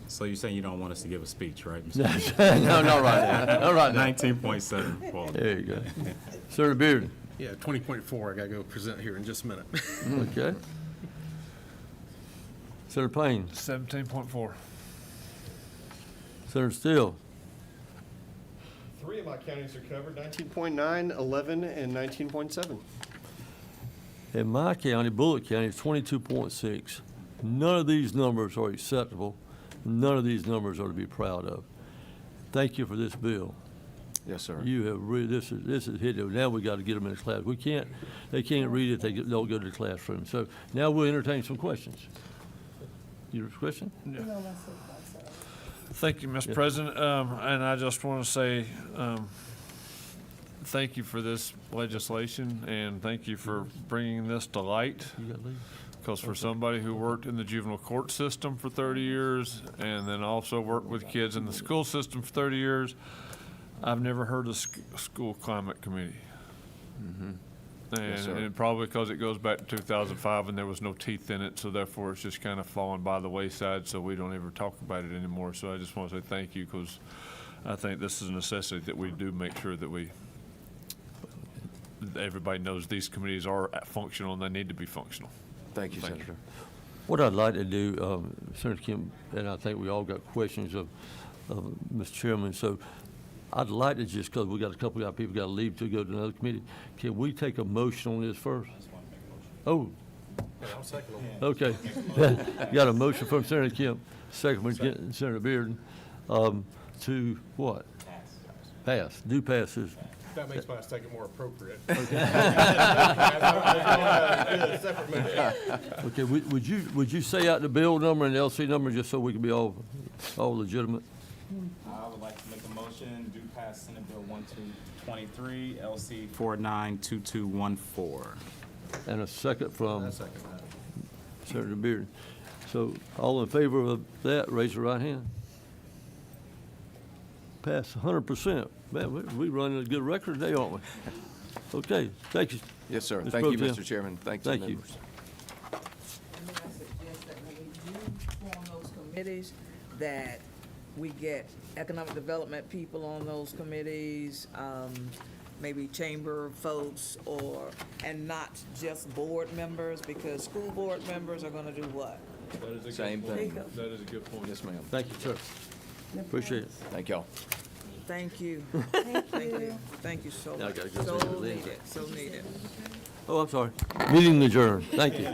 So you're saying you don't want us to give a speech, right? No, not right now. Not right now. 19.7 quality. There you go. Senator Bearden. Yeah, 20.4, I gotta go present here in just a minute. Okay. Senator Payne. 17.4. Senator Steele. 3 of my counties are covered, 19.9, 11, and 19.7. In my county, Bullock County, it's 22.6. None of these numbers are acceptable. None of these numbers are to be proud of. Thank you for this bill. Yes, sir. You have really, this is hit it. Now we got to get them in the class. They can't read it, they don't go to the classroom. So now we'll entertain some questions. Your question? Yeah. Thank you, Mr. President. And I just want to say, thank you for this legislation and thank you for bringing this to light. You got to leave. Because for somebody who worked in the juvenile court system for 30 years and then also worked with kids in the school system for 30 years, I've never heard of school climate committee. Yes, sir. And probably because it goes back to 2005 and there was no teeth in it, so therefore it's just kind of fallen by the wayside, so we don't ever talk about it anymore. So I just want to say thank you, because I think this is a necessity that we do make sure that everybody knows these committees are functional and they need to be functional. Thank you, Senator. What I'd like to do, Senator Kemp, and I think we all got questions of Mr. Chairman, so I'd like to just, because we got a couple of people got to leave to go to another committee, can we take a motion on this first? Oh. Okay. Got a motion from Senator Kemp, second from Senator Bearden, to what? Pass. Do pass this. That makes my second more appropriate. Okay, would you say out the bill number and the LC number just so we can be all legitimate? I would like to make a motion, do pass Senate Bill 1223, LC 492214. And a second from Senator Bearden. So all in favor of that, raise your right hand. Pass 100%. Man, we running a good record today, aren't we? Okay, thank you. Yes, sir. Mr. Thank Pro you, Tem. Mr. Chairman. Thank you, Thank you. members. May I suggest that when we do form those committees, that we get economic development people on those committees, maybe chamber folks, and not just board members, because school board members are gonna do what? That is a Same good thing. point. That is a good point. Yes, ma'am. Thank you, sir. Appreciate it. Thank y'all. Thank you. Thank you. Thank you so Now I much. gotta go So to the lens. needed, so needed. Oh, I'm sorry. Meeting adjourned. Thank you.